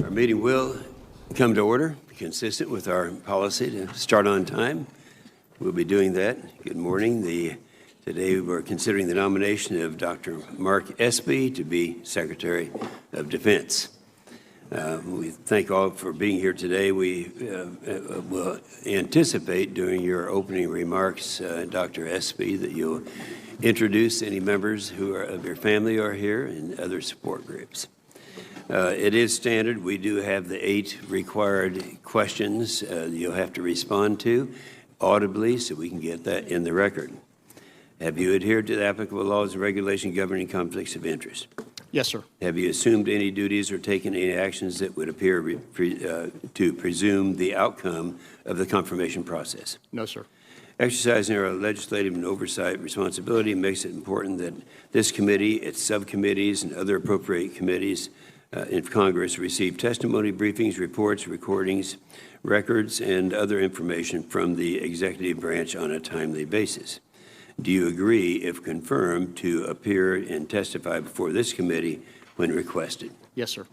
Our meeting will come to order, consistent with our policy to start on time. We'll be doing that. Good morning. Today we're considering the nomination of Dr. Mark Esper to be Secretary of Defense. We thank all for being here today. We will anticipate during your opening remarks, Dr. Esper, that you'll introduce any members who are of your family are here and other support groups. It is standard. We do have the 8 required questions you'll have to respond to audibly so we can get that in the record. Have you adhered to the applicable laws and regulations governing conflicts of interest? Yes, sir. Have you assumed any duties or taken any actions that would appear to presume the outcome of the confirmation process? No, sir. Exercising our legislative and oversight responsibility makes it important that this committee, its subcommittees, and other appropriate committees in Congress receive testimony, briefings, reports, recordings, records, and other information from the executive branch on a timely basis. Do you agree, if confirmed, to appear and testify before this committee when requested? Yes, sir.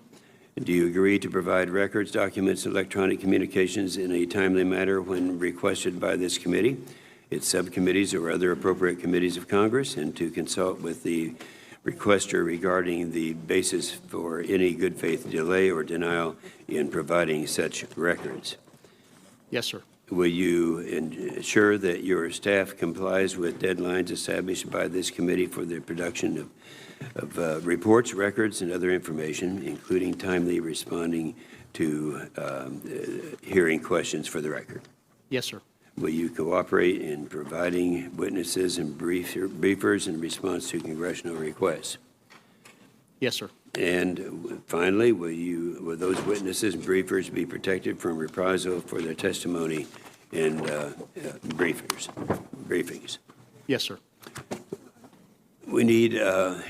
Do you agree to provide records, documents, and electronic communications in a timely manner when requested by this committee, its subcommittees, or other appropriate committees of Congress, and to consult with the requester regarding the basis for any good faith delay or denial in providing such records? Yes, sir. Will you ensure that your staff complies with deadlines established by this committee for the production of reports, records, and other information, including timely responding to hearing questions for the record? Yes, sir. Will you cooperate in providing witnesses and briefers in response to congressional requests? Yes, sir. And finally, will those witnesses and briefers be protected from reprisal for their testimony and briefings? Yes, sir. We need a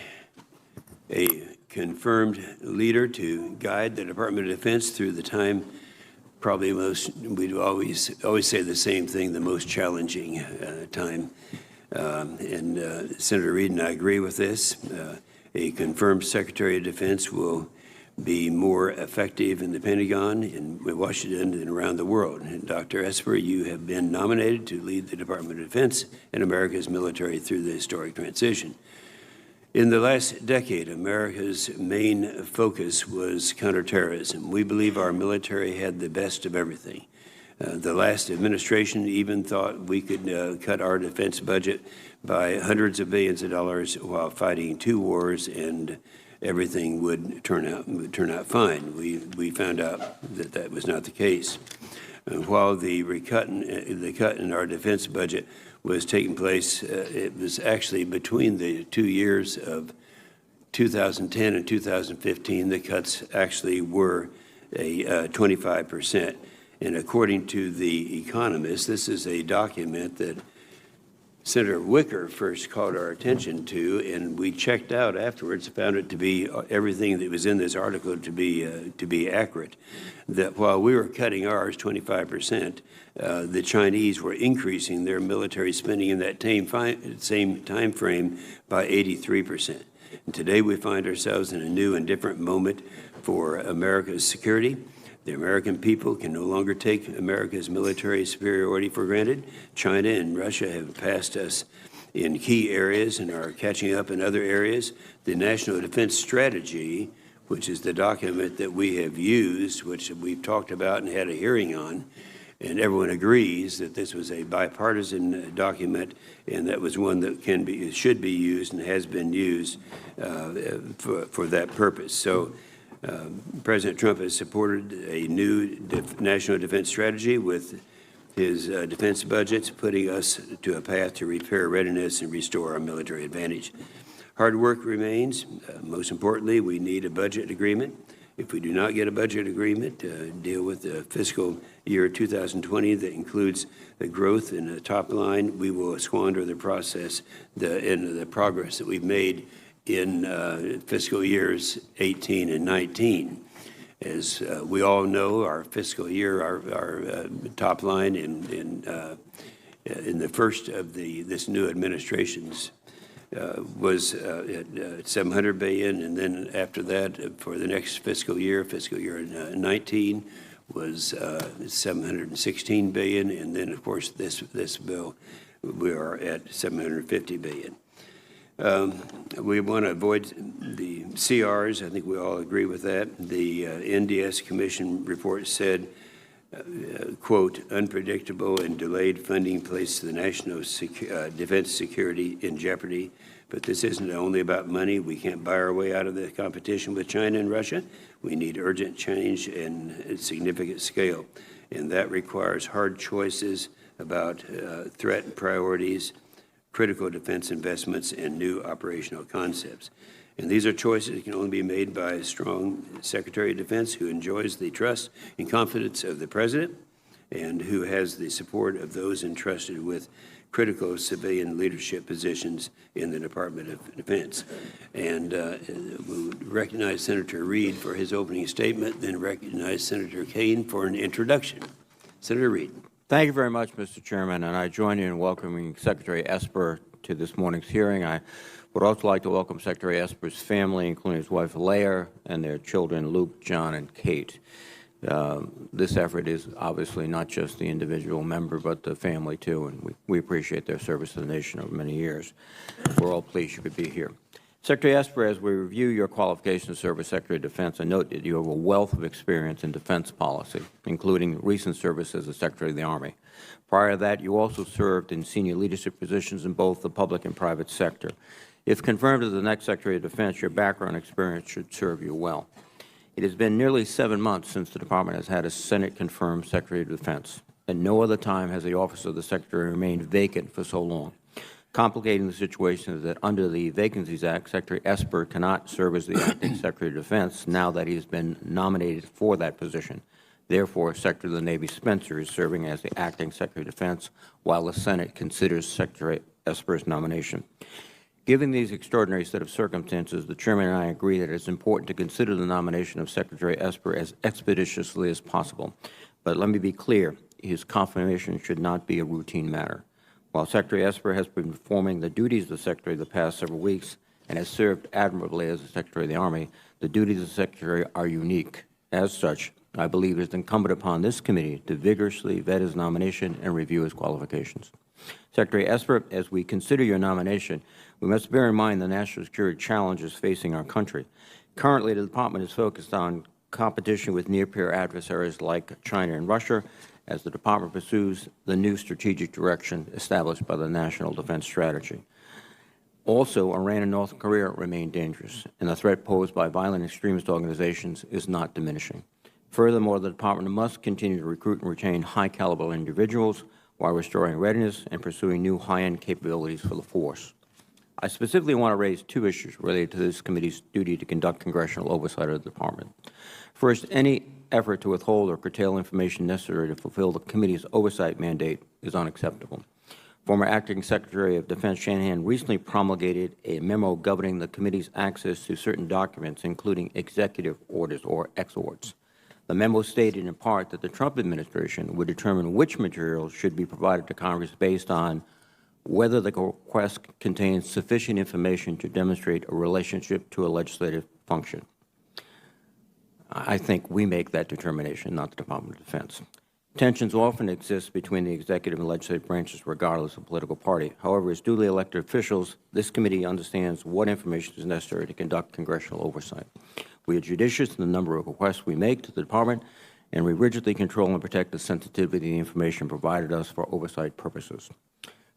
confirmed leader to guide the Department of Defense through the time. Probably we'd always say the same thing, the most challenging time. Senator Reid and I agree with this. A confirmed Secretary of Defense will be more effective in the Pentagon, in Washington, and around the world. And Dr. Esper, you have been nominated to lead the Department of Defense and America's military through the historic transition. In the last decade, America's main focus was counterterrorism. We believe our military had the best of everything. The last administration even thought we could cut our defense budget by hundreds of billions of dollars while fighting 2 wars, and everything would turn out fine. We found out that that was not the case. While the cut in our defense budget was taking place, it was actually between the 2 years of 2010 and 2015, the cuts actually were a 25%. And according to The Economist, this is a document that Senator Wicker first called our attention to, and we checked out afterwards, found it to be everything that was in this article to be accurate. That while we were cutting ours 25%, the Chinese were increasing their military spending in that same time frame by 83%. And today we find ourselves in a new and different moment for America's security. The American people can no longer take America's military superiority for granted. China and Russia have passed us in key areas and are catching up in other areas. The National Defense Strategy, which is the document that we have used, which we've talked about and had a hearing on, and everyone agrees that this was a bipartisan document, and that was one that should be used and has been used for that purpose. So President Trump has supported a new national defense strategy with his defense budgets, putting us to a path to repair readiness and restore our military advantage. Hard work remains. Most importantly, we need a budget agreement. If we do not get a budget agreement, deal with the fiscal year 2020 that includes the growth in the top line, we will squander the process and the progress that we've made in fiscal years 18 and 19. As we all know, our fiscal year, our top line in the first of this new administration's was at 700 billion, and then after that, for the next fiscal year 19, was 716 billion, and then of course this bill we are at 750 billion. We want to avoid the CRs. I think we all agree with that. The NDS Commission report said, quote, unpredictable and delayed funding placed the national defense security in jeopardy. But this isn't only about money. We can't buy our way out of the competition with China and Russia. We need urgent change and a significant scale. And that requires hard choices about threat priorities, critical defense investments, and new operational concepts. And these are choices that can only be made by a strong Secretary of Defense who enjoys the trust and confidence of the President and who has the support of those entrusted with critical civilian leadership positions in the Department of Defense. And we'll recognize Senator Reid for his opening statement, then recognize Senator Kane for an introduction. Senator Reid. Thank you very much, Mr. Chairman, and I join you in welcoming Secretary Esper to this morning's hearing. I would also like to welcome Secretary Esper's family, including his wife Leah and their children Luke, John, and Kate. This effort is obviously not just the individual member, but the family too, and we appreciate their service to the nation over many years. We're all pleased you could be here. Secretary Esper, as we review your qualifications to serve as Secretary of Defense, I note that you have a wealth of experience in defense policy, including recent service as the Secretary of the Army. Prior to that, you also served in senior leadership positions in both the public and private sector. If confirmed as the next Secretary of Defense, your background and experience should serve you well. It has been nearly 7 months since the Department has had a Senate-confirmed Secretary of Defense. At no other time has the office of the Secretary remained vacant for so long. Complicating the situation is that under the Vacancies Act, Secretary Esper cannot serve as the acting Secretary of Defense now that he has been nominated for that position. Therefore, Secretary of the Navy Spencer is serving as the acting Secretary of Defense while the Senate considers Secretary Esper's nomination. Given these extraordinary set of circumstances, the Chairman and I agree that it is important to consider the nomination of Secretary Esper as expeditiously as possible. But let me be clear, his confirmation should not be a routine matter. While Secretary Esper has been performing the duties of the Secretary the past several weeks and has served admirably as the Secretary of the Army, the duties of the Secretary are unique. As such, I believe it is incumbent upon this committee to vigorously vet his nomination and review his qualifications. Secretary Esper, as we consider your nomination, we must bear in mind the national security challenges facing our country. Currently, the Department is focused on competition with near-peer adversaries like China and Russia as the Department pursues the new strategic direction established by the National Defense Strategy. Also, Iran and North Korea remain dangerous, and the threat posed by violent extremist organizations is not diminishing. Furthermore, the Department must continue to recruit and retain high-caliber individuals while restoring readiness and pursuing new high-end capabilities for the force. I specifically want to raise two issues related to this committee's duty to conduct congressional oversight of the Department. First, any effort to withhold or curtail information necessary to fulfill the committee's oversight mandate is unacceptable. Former Acting Secretary of Defense Shanahan recently promulgated a memo governing the committee's access to certain documents, including executive orders or exords. The memo stated in part that the Trump administration would determine which materials should be provided to Congress based on whether the request contains sufficient information to demonstrate a relationship to a legislative function. I think we make that determination, not the Department of Defense. Tensions often exist between the executive and legislative branches regardless of political party. However, as duly elected officials, this committee understands what information is necessary to conduct congressional oversight. We are judicious in the number of requests we make to the Department, and we rigidly control and protect the sensitivity of the information provided us for oversight purposes.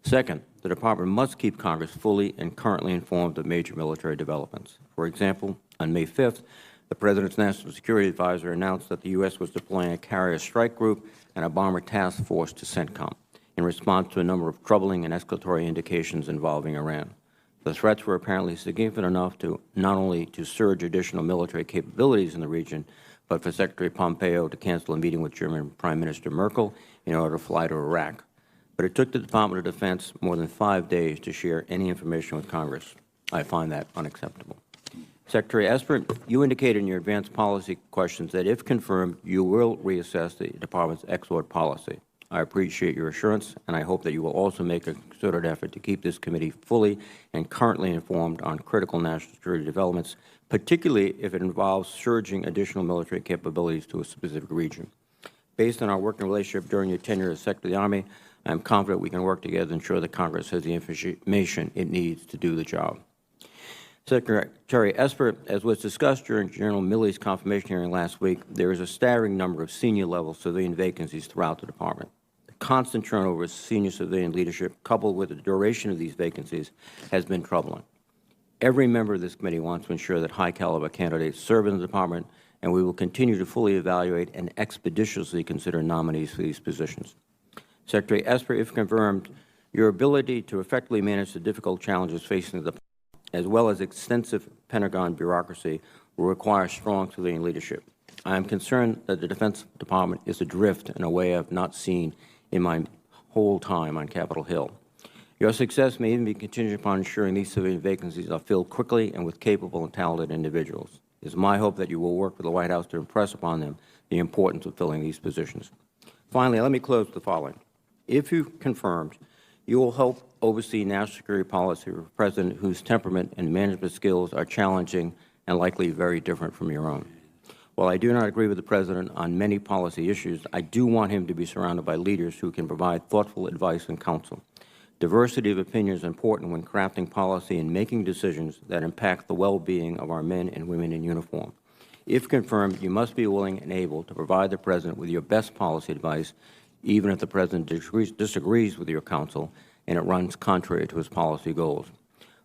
Second, the Department must keep Congress fully and currently informed of major military developments. For example, on May 5th, the President's National Security Advisor announced that the U.S. was deploying a carrier strike group and a bomber task force to CENTCOM in response to a number of troubling and escalatory indications involving Iran. The threats were apparently significant enough to not only to surge additional military capabilities in the region, but for Secretary Pompeo to cancel a meeting with German Prime Minister Merkel in order to fly to Iraq. But it took the Department of Defense more than 5 days to share any information with Congress. I find that unacceptable. Secretary Esper, you indicated in your advanced policy questions that if confirmed, you will reassess the Department's exort policy. I appreciate your assurance, and I hope that you will also make a concerted effort to keep this committee fully and currently informed on critical national security developments, particularly if it involves surging additional military capabilities to a specific region. Based on our working relationship during your tenure as Secretary of the Army, I am confident we can work together to ensure that Congress has the information it needs to do the job. Secretary Esper, as was discussed during General Milley's confirmation hearing last week, there is a staggering number of senior-level civilian vacancies throughout the Department. The constant turnover of senior civilian leadership, coupled with the duration of these vacancies, has been troubling. Every member of this committee wants to ensure that high-caliber candidates serve in the Department, and we will continue to fully evaluate and expeditiously consider nominees for these positions. Secretary Esper, if confirmed, your ability to effectively manage the difficult challenges facing the Department, as well as extensive Pentagon bureaucracy, will require strong civilian leadership. I am concerned that the Defense Department is adrift in a way I have not seen in my whole time on Capitol Hill. Your success may even be contingent upon ensuring these civilian vacancies are filled quickly and with capable and talented individuals. It is my hope that you will work with the White House to impress upon them the importance of filling these positions. Finally, let me close with the following. If you confirmed, you will help oversee national security policy for a President whose temperament and management skills are challenging and likely very different from your own. While I do not agree with the President on many policy issues, I do want him to be surrounded by leaders who can provide thoughtful advice and counsel. Diversity of opinion is important when crafting policy and making decisions that impact the well-being of our men and women in uniform. If confirmed, you must be willing and able to provide the President with your best policy advice, even if the President disagrees with your counsel and it runs contrary to his policy goals.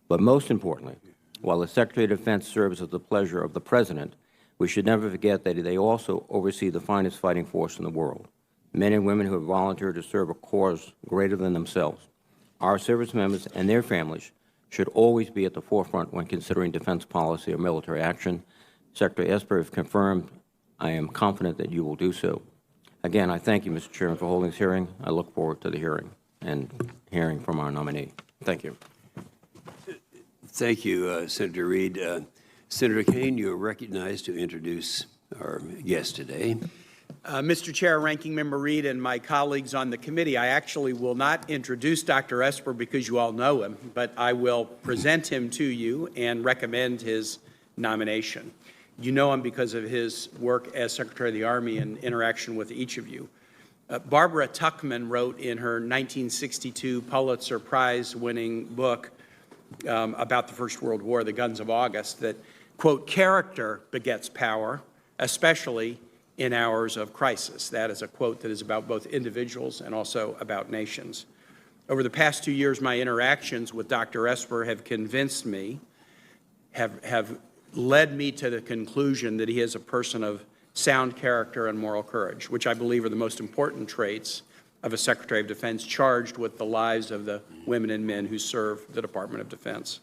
But most importantly, while the Secretary of Defense serves at the pleasure of the President, we should never forget that they also oversee the finest fighting force in the world, men and women who have volunteered to serve a cause greater than themselves. Our service members and their families should always be at the forefront when considering defense policy or military action. Secretary Esper, if confirmed, I am confident that you will do so. Again, I thank you, Mr. Chairman, for holding this hearing. I look forward to the hearing and hearing from our nominee. Thank you. Thank you, Senator Reed. Senator Kane, you are recognized to introduce our guest today. Mr. Chair, Ranking Member Reed, and my colleagues on the committee, I actually will not introduce Dr. Esper because you all know him, but I will present him to you and recommend his nomination. You know him because of his work as Secretary of the Army and interaction with each of you. Barbara Tuchman wrote in her 1962 Pulitzer Prize-winning book about the First World War, The Guns of August, that, quote, character begets power, especially in hours of crisis. That is a quote that is about both individuals and also about nations. Over the past 2 years, my interactions with Dr. Esper have convinced me, have led me to the conclusion that he is a person of sound character and moral courage, which I believe are the most important traits of a Secretary of Defense charged with the lives of the women and men who serve the Department of Defense.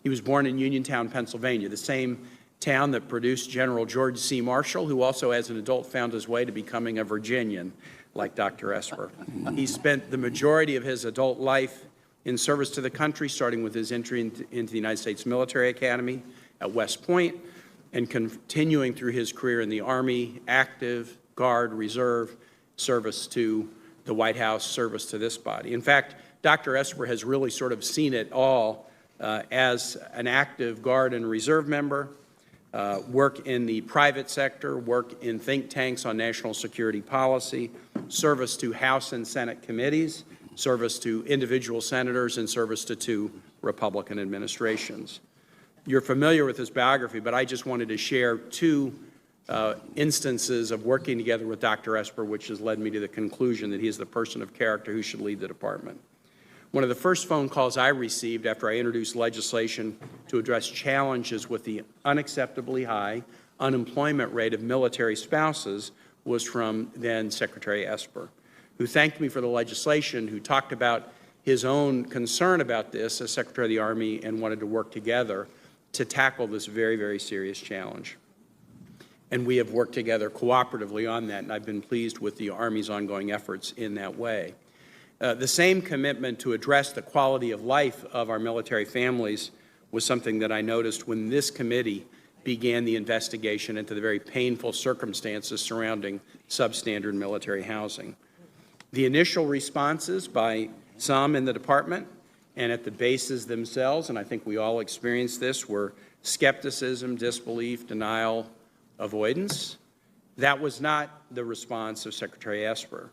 He was born in Uniontown, Pennsylvania, the same town that produced General George C. Marshall, who also as an adult found his way to becoming a Virginian, like Dr. Esper. He spent the majority of his adult life in service to the country, starting with his entry into the United States Military Academy at West Point, and continuing through his career in the Army, active, Guard, Reserve, service to the White House, service to this body. In fact, Dr. Esper has really sort of seen it all as an active Guard and Reserve member, work in the private sector, work in think tanks on national security policy, service to House and Senate committees, service to individual senators, and service to 2 Republican administrations. You're familiar with his biography, but I just wanted to share 2 instances of working together with Dr. Esper, which has led me to the conclusion that he is the person of character who should lead the department. One of the first phone calls I received after I introduced legislation to address challenges with the unacceptably high unemployment rate of military spouses was from then Secretary Esper, who thanked me for the legislation, who talked about his own concern about this as Secretary of the Army and wanted to work together to tackle this very, very serious challenge. And we have worked together cooperatively on that, and I've been pleased with the Army's ongoing efforts in that way. The same commitment to address the quality of life of our military families was something that I noticed when this committee began the investigation into the very painful circumstances surrounding substandard military housing. The initial responses by some in the department and at the bases themselves, and I think we all experienced this, were skepticism, disbelief, denial, avoidance. That was not the response of Secretary Esper.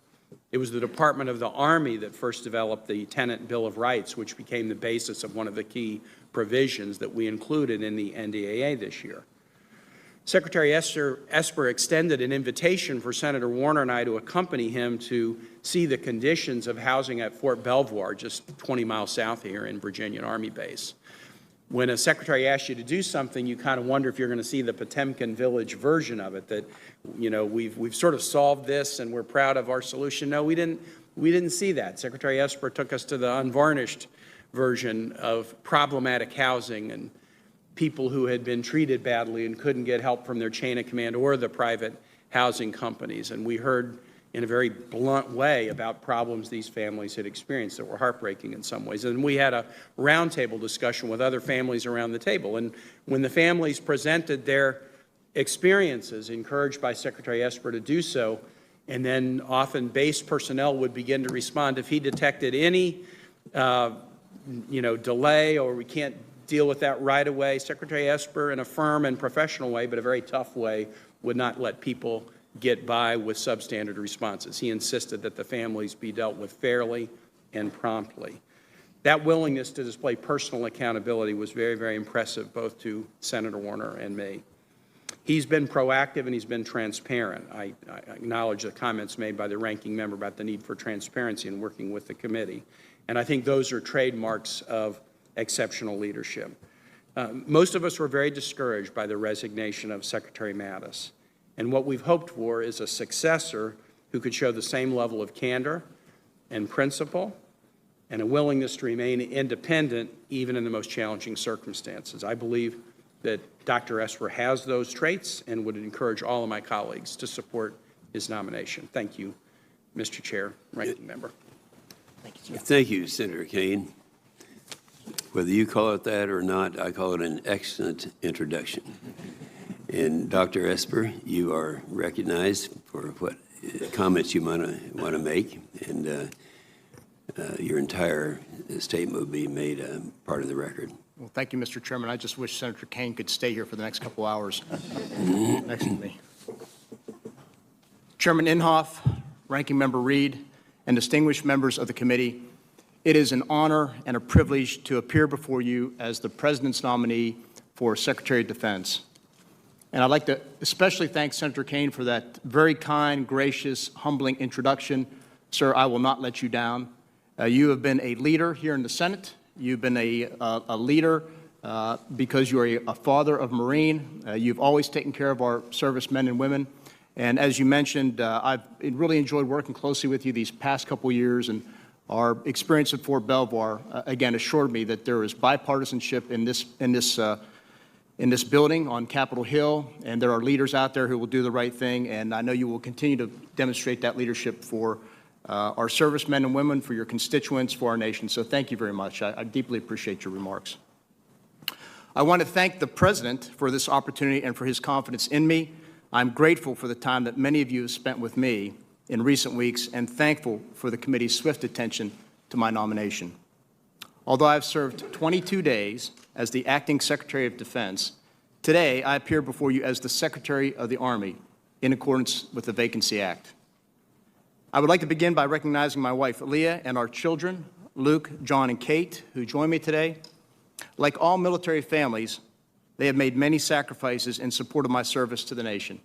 It was the Department of the Army that first developed the Tenant Bill of Rights, which became the basis of one of the key provisions that we included in the NDAA this year. Secretary Esper extended an invitation for Senator Warner and I to accompany him to see the conditions of housing at Fort Belvoir, just 20 miles south here in Virginia, an Army base. When a secretary asks you to do something, you kind of wonder if you're going to see the Potemkin Village version of it, that, you know, we've sort of solved this and we're proud of our solution. No, we didn't see that. Secretary Esper took us to the unvarnished version of problematic housing and people who had been treated badly and couldn't get help from their chain of command or the private housing companies. And we heard in a very blunt way about problems these families had experienced that were heartbreaking in some ways. And we had a roundtable discussion with other families around the table. And when the families presented their experiences, encouraged by Secretary Esper to do so, and then often base personnel would begin to respond if he detected any delay or we can't deal with that right away. Secretary Esper, in a firm and professional way, but a very tough way, would not let people get by with substandard responses. He insisted that the families be dealt with fairly and promptly. That willingness to display personal accountability was very, very impressive, both to Senator Warner and me. He's been proactive and he's been transparent. I acknowledge the comments made by the ranking member about the need for transparency in working with the committee. And I think those are trademarks of exceptional leadership. Most of us were very discouraged by the resignation of Secretary Mattis. And what we've hoped for is a successor who could show the same level of candor and principle and a willingness to remain independent even in the most challenging circumstances. I believe that Dr. Esper has those traits and would encourage all of my colleagues to support his nomination. Thank you, Mr. Chair, Ranking Member. Thank you, Senator Kane. Whether you call it that or not, I call it an excellent introduction. And Dr. Esper, you are recognized for what comments you want to make, and your entire statement will be made part of the record. Well, thank you, Mr. Chairman. I just wish Senator Kane could stay here for the next couple hours next to me. Chairman Inhofe, Ranking Member Reed, and distinguished members of the committee, it is an honor and a privilege to appear before you as the President's nominee for Secretary of Defense. And I'd like to especially thank Senator Kane for that very kind, gracious, humbling introduction. Sir, I will not let you down. You have been a leader here in the Senate. You've been a leader because you are a father of Marine. You've always taken care of our servicemen and women. And as you mentioned, I've really enjoyed working closely with you these past couple years, and our experience at Fort Belvoir, again, assured me that there is bipartisanship in this building on Capitol Hill, and there are leaders out there who will do the right thing, and I know you will continue to demonstrate that leadership for our servicemen and women, for your constituents, for our nation. So thank you very much. I deeply appreciate your remarks. I want to thank the President for this opportunity and for his confidence in me. I'm grateful for the time that many of you have spent with me in recent weeks and thankful for the committee's swift attention to my nomination. Although I've served 22 days as the Acting Secretary of Defense, today I appear before you as the Secretary of the Army in accordance with the Vacancy Act. I would like to begin by recognizing my wife, Leah, and our children, Luke, John, and Kate, who join me today. Like all military families, they have made many sacrifices in support of my service to the nation.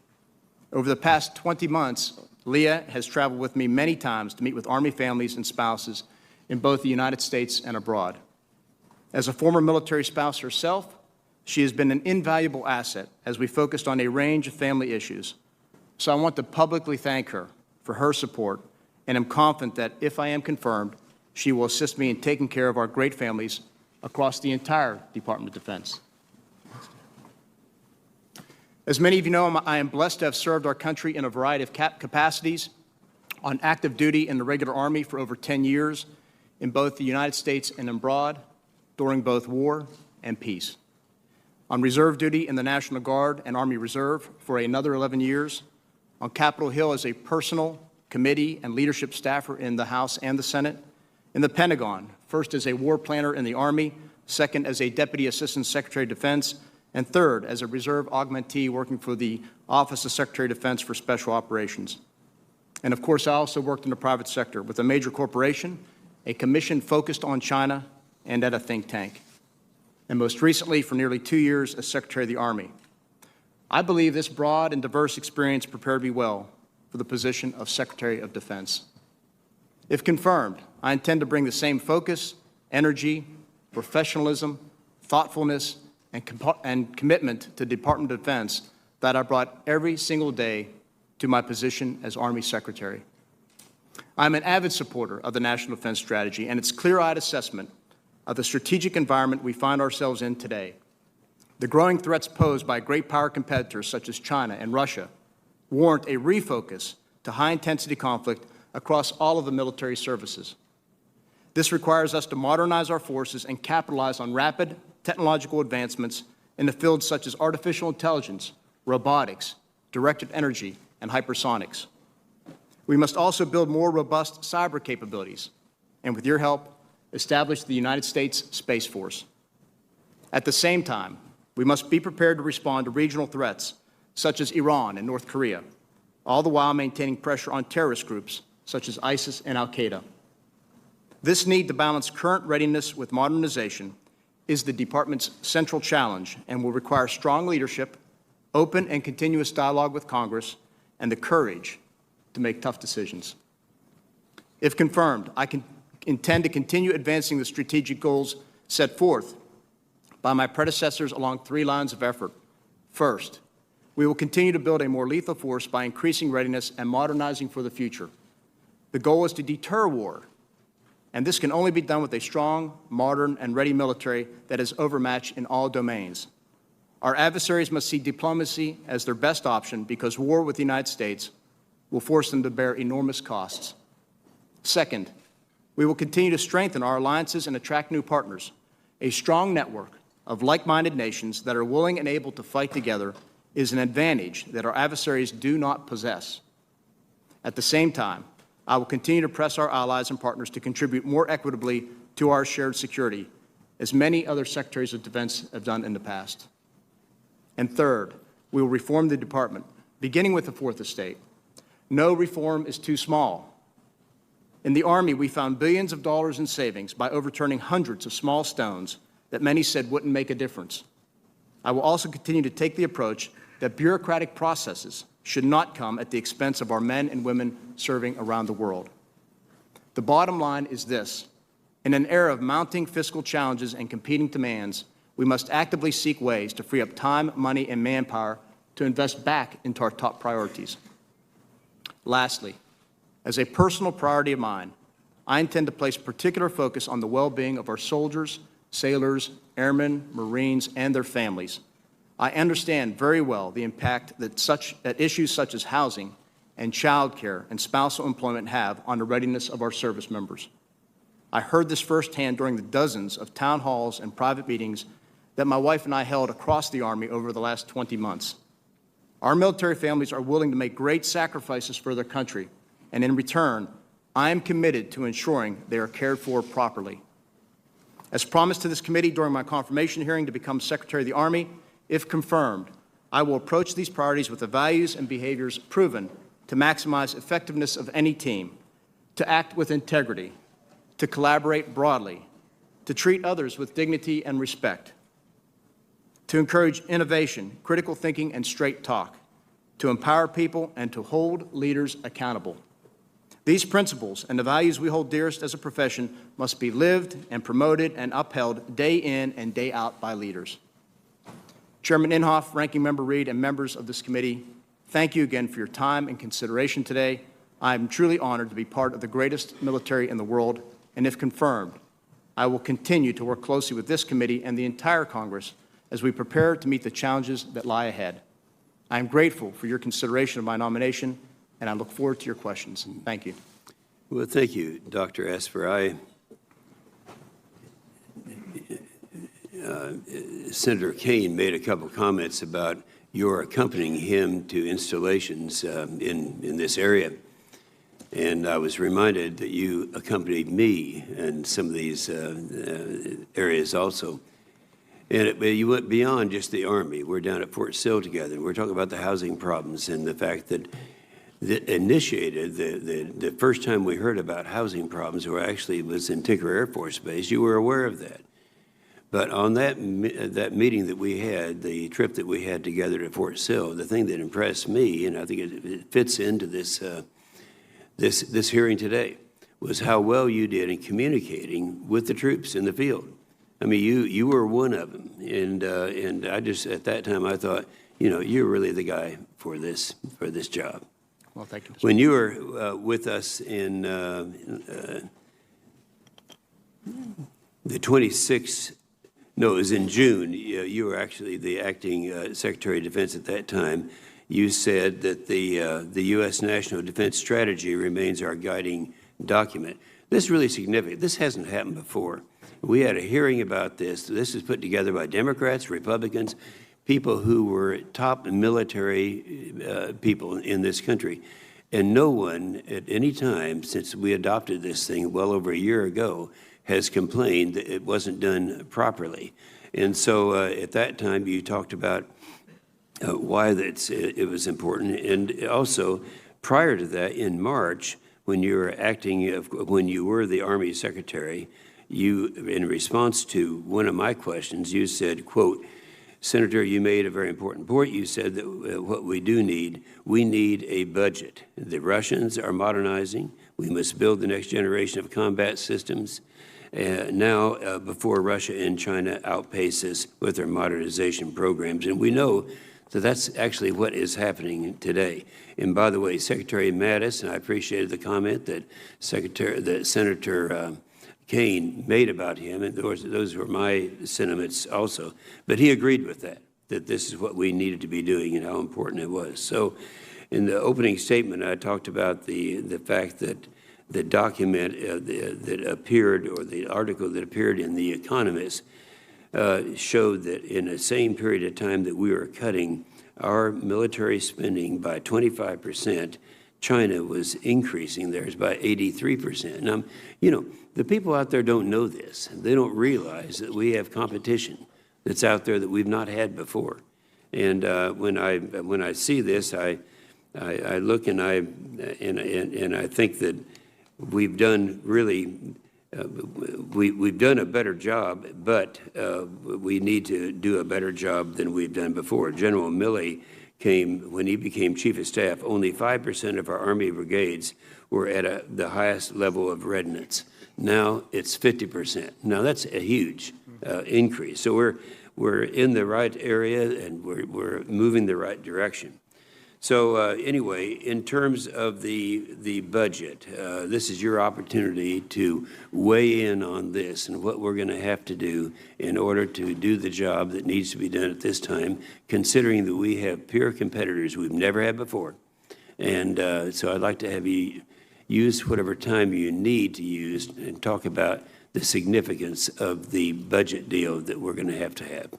Over the past 20 months, Leah has traveled with me many times to meet with Army families and spouses in both the United States and abroad. As a former military spouse herself, she has been an invaluable asset as we focused on a range of family issues. So I want to publicly thank her for her support, and am confident that if I am confirmed, she will assist me in taking care of our great families across the entire Department of Defense. As many of you know, I am blessed to have served our country in a variety of capacities, on active duty in the regular Army for over 10 years, in both the United States and abroad, during both war and peace. On reserve duty in the National Guard and Army Reserve for another 11 years, on Capitol Hill as a personal committee, and leadership staffer in the House and the Senate. In the Pentagon, first as a war planner in the Army, second as a Deputy Assistant Secretary of Defense, and third as a reserve augmentee working for the Office of Secretary of Defense for Special Operations. And of course, I also worked in the private sector with a major corporation, a commission focused on China, and at a think tank. And most recently, for nearly 2 years as Secretary of the Army. I believe this broad and diverse experience prepared me well for the position of Secretary of Defense. If confirmed, I intend to bring the same focus, energy, professionalism, thoughtfulness, and commitment to the Department of Defense that I brought every single day to my position as Army Secretary. I'm an avid supporter of the National Defense Strategy and its clear-eyed assessment of the strategic environment we find ourselves in today. The growing threats posed by great power competitors such as China and Russia warrant a refocus to high-intensity conflict across all of the military services. This requires us to modernize our forces and capitalize on rapid technological advancements in the fields such as artificial intelligence, robotics, directed energy, and hypersonics. We must also build more robust cyber capabilities, and with your help, establish the United States Space Force. At the same time, we must be prepared to respond to regional threats such as Iran and North Korea, all the while maintaining pressure on terrorist groups such as ISIS and Al-Qaeda. This need to balance current readiness with modernization is the Department's central challenge and will require strong leadership, open and continuous dialogue with Congress, and the courage to make tough decisions. If confirmed, I intend to continue advancing the strategic goals set forth by my predecessors along 3 lines of effort. First, we will continue to build a more lethal force by increasing readiness and modernizing for the future. The goal is to deter war, and this can only be done with a strong, modern, and ready military that is overmatched in all domains. Our adversaries must see diplomacy as their best option because war with the United States will force them to bear enormous costs. Second, we will continue to strengthen our alliances and attract new partners. A strong network of like-minded nations that are willing and able to fight together is an advantage that our adversaries do not possess. At the same time, I will continue to press our allies and partners to contribute more equitably to our shared security, as many other Secretaries of Defense have done in the past. And third, we will reform the Department, beginning with the Fourth Estate. No reform is too small. In the Army, we found billions of dollars in savings by overturning hundreds of small stones that many said wouldn't make a difference. I will also continue to take the approach that bureaucratic processes should not come at the expense of our men and women serving around the world. The bottom line is this. In an era of mounting fiscal challenges and competing demands, we must actively seek ways to free up time, money, and manpower to invest back into our top priorities. Lastly, as a personal priority of mine, I intend to place particular focus on the well-being of our soldiers, sailors, airmen, Marines, and their families. I understand very well the impact that issues such as housing and child care and spousal employment have on the readiness of our service members. I heard this firsthand during the dozens of town halls and private meetings that my wife and I held across the Army over the last 20 months. Our military families are willing to make great sacrifices for their country, and in return, I am committed to ensuring they are cared for properly. As promised to this committee during my confirmation hearing to become Secretary of the Army, if confirmed, I will approach these priorities with the values and behaviors proven to maximize effectiveness of any team, to act with integrity, to collaborate broadly, to treat others with dignity and respect, to encourage innovation, critical thinking, and straight talk, to empower people, and to hold leaders accountable. These principles and the values we hold dearest as a profession must be lived and promoted and upheld day in and day out by leaders. Chairman Inhofe, Ranking Member Reed, and members of this committee, thank you again for your time and consideration today. I am truly honored to be part of the greatest military in the world, and if confirmed, I will continue to work closely with this committee and the entire Congress as we prepare to meet the challenges that lie ahead. I am grateful for your consideration of my nomination, and I look forward to your questions. Thank you. Well, thank you, Dr. Esper. Senator Kane made a couple comments about your accompanying him to installations in this area. And I was reminded that you accompanied me in some of these areas also. And you went beyond just the Army. We're down at Fort Sill together, and we're talking about the housing problems and the fact that initiated the first time we heard about housing problems was in Tinker Air Force Base. You were aware of that. But on that meeting that we had, the trip that we had together to Fort Sill, the thing that impressed me, and I think it fits into this this hearing today, was how well you did in communicating with the troops in the field. I mean, you were one of them, and I just at that time I thought, you know, you're really the guy for this job. Well, thank you, Mr. When you were with us in the 26th. No, it was in June. You were actually the acting Secretary of Defense at that time. You said that the U.S. National Defense Strategy remains our guiding document. This is really significant. This hasn't happened before. We had a hearing about this. This is put together by Democrats, Republicans, people who were top military people in this country. And no one at any time since we adopted this thing well over a year ago has complained that it wasn't done properly. And so at that time, you talked about why it was important. And also, prior to that, in March, when you were the Army Secretary, you, in response to one of my questions, you said, quote, Senator, you made a very important point. You said that what we need a budget. The Russians are modernizing. We must build the next generation of combat systems. Now, before Russia and China outpace us with their modernization programs. And we know that that's actually what is happening today. And by the way, Secretary Mattis, and I appreciated the comment that Senator Kane made about him, and those were my sentiments also. But he agreed with that this is what we needed to be doing and how important it was. So in the opening statement, I talked about the fact that the document that appeared, or the article that appeared in The Economist, showed that in the same period of time that we were cutting our military spending by 25%, China was increasing theirs by 83%. Now, you know, the people out there don't know this. They don't realize that we have competition that's out there that we've not had before. And when I see this, I look and I think that we've done really, we've done a better job, but we need to do a better job than we've done before. General Milley when he became Chief of Staff, only 5% of our Army brigades were at the highest level of readiness. Now it's 50%. Now that's a huge increase. So we're in the right area and we're moving the right direction. So anyway, in terms of the budget, this is your opportunity to weigh in on this and what we're going to have to do in order to do the job that needs to be done at this time, considering that we have peer competitors we've never had before. And so I'd like to have you use whatever time you need to use and talk about the significance of the budget deal that we're going to have.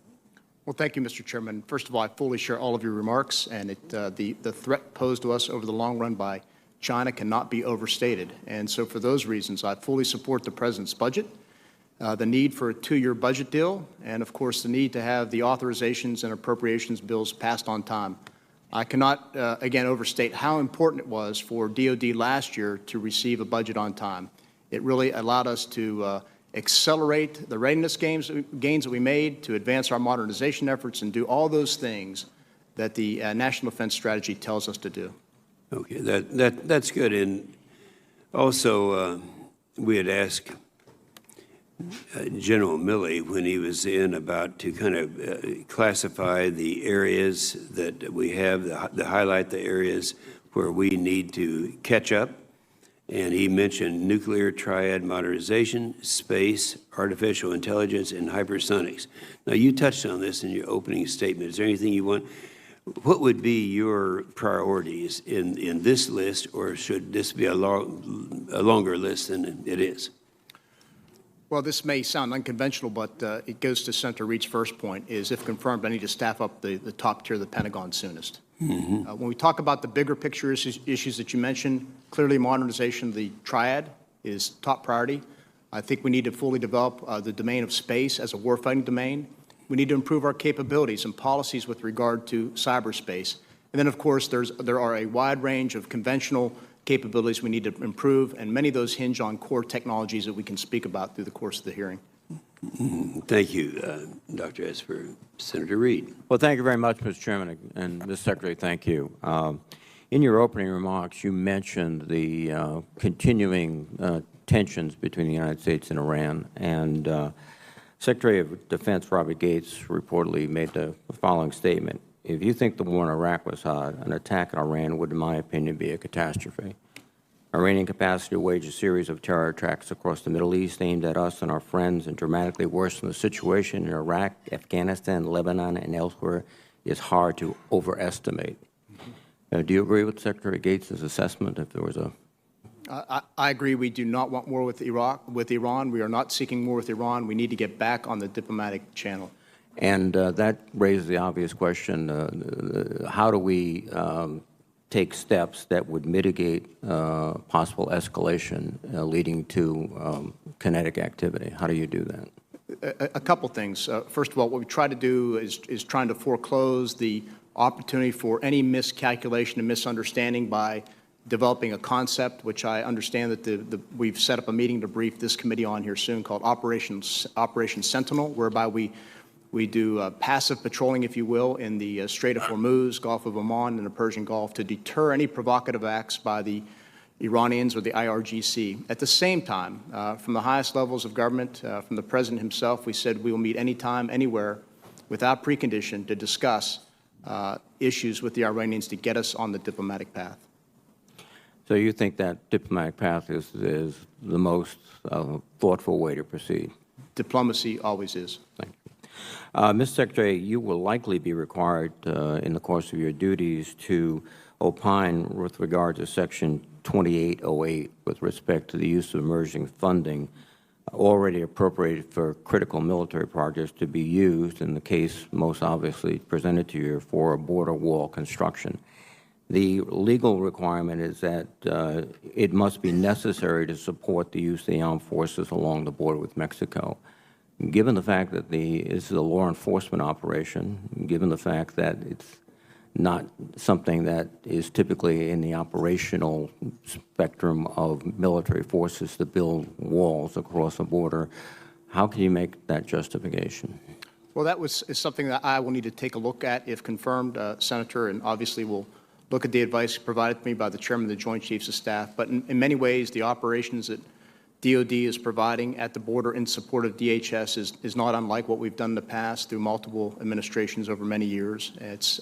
Well, thank you, Mr. Chairman. First of all, I fully share all of your remarks, and the threat posed to us over the long run by China cannot be overstated. And so for those reasons, I fully support the President's budget, the need for a 2-year budget deal, and of course the need to have the authorizations and appropriations bills passed on time. I cannot, again, overstate how important it was for DOD last year to receive a budget on time. It really allowed us to accelerate the readiness gains that we made, to advance our modernization efforts, and do all those things that the National Defense Strategy tells us to do. Okay, that's good. And also, we had asked General Milley when he was in about to kind of classify the areas that we have, to highlight the areas where we need to catch up. And he mentioned nuclear triad modernization, space, artificial intelligence, and hypersonics. Now, you touched on this in your opening statement. Is there anything you want? What would be your priorities in this list, or should this be a longer list than it is? Well, this may sound unconventional, but it goes to Senator Reed's first point, is if confirmed, I need to staff up the top tier of the Pentagon soonest. When we talk about the bigger picture issues that you mentioned, clearly modernization of the triad is top priority. I think we need to fully develop the domain of space as a warfighting domain. We need to improve our capabilities and policies with regard to cyberspace. And then, of course, there are a wide range of conventional capabilities we need to improve, and many of those hinge on core technologies that we can speak about through the course of the hearing. Thank you, Dr. Esper. Senator Reed. Well, thank you very much, Mr. Chairman, and Mr. Secretary, thank you. In your opening remarks, you mentioned the continuing tensions between the United States and Iran, and Secretary of Defense Robert Gates reportedly made the following statement: "If you think the war in Iraq was hard, an attack on Iran would, in my opinion, be a catastrophe. Iranian capacity to wage a series of terror attacks across the Middle East aimed at us and our friends and dramatically worsen the situation in Iraq, Afghanistan, Lebanon, and elsewhere is hard to overestimate." Do you agree with Secretary Gates' assessment if there was a... I agree. We do not want war with Iran. We are not seeking war with Iran. We need to get back on the diplomatic channel. And that raises the obvious question, how do we take steps that would mitigate possible escalation leading to kinetic activity? How do you do that? A couple things. First of all, what we try to do is trying to foreclose the opportunity for any miscalculation and misunderstanding by developing a concept, which I understand that we've set up a meeting to brief this committee on here soon, called Operation Sentinel, whereby we do passive patrolling, if you will, in the Strait of Hormuz, Gulf of Oman, and the Persian Gulf to deter any provocative acts by the Iranians or the IRGC. At the same time, from the highest levels of government, from the President himself, we said we will meet anytime, anywhere, without precondition, to discuss issues with the Iranians to get us on the diplomatic path. So you think that diplomatic path is the most thoughtful way to proceed? Diplomacy always is. Thank you. Mr. Secretary, you will likely be required in the course of your duties to opine with regard to Section 2808 with respect to the use of emerging funding already appropriated for critical military projects to be used, in the case most obviously presented to you, for border wall construction. The legal requirement is that it must be necessary to support the use of the armed forces along the border with Mexico. Given the fact that this is a law enforcement operation, given the fact that it's not something that is typically in the operational spectrum of military forces to build walls across a border, how can you make that justification? Well, that is something that I will need to take a look at if confirmed, Senator, and obviously we'll look at the advice provided to me by the Chairman of the Joint Chiefs of Staff. But in many ways, the operations that DOD is providing at the border in support of DHS is not unlike what we've done in the past through multiple administrations over many years.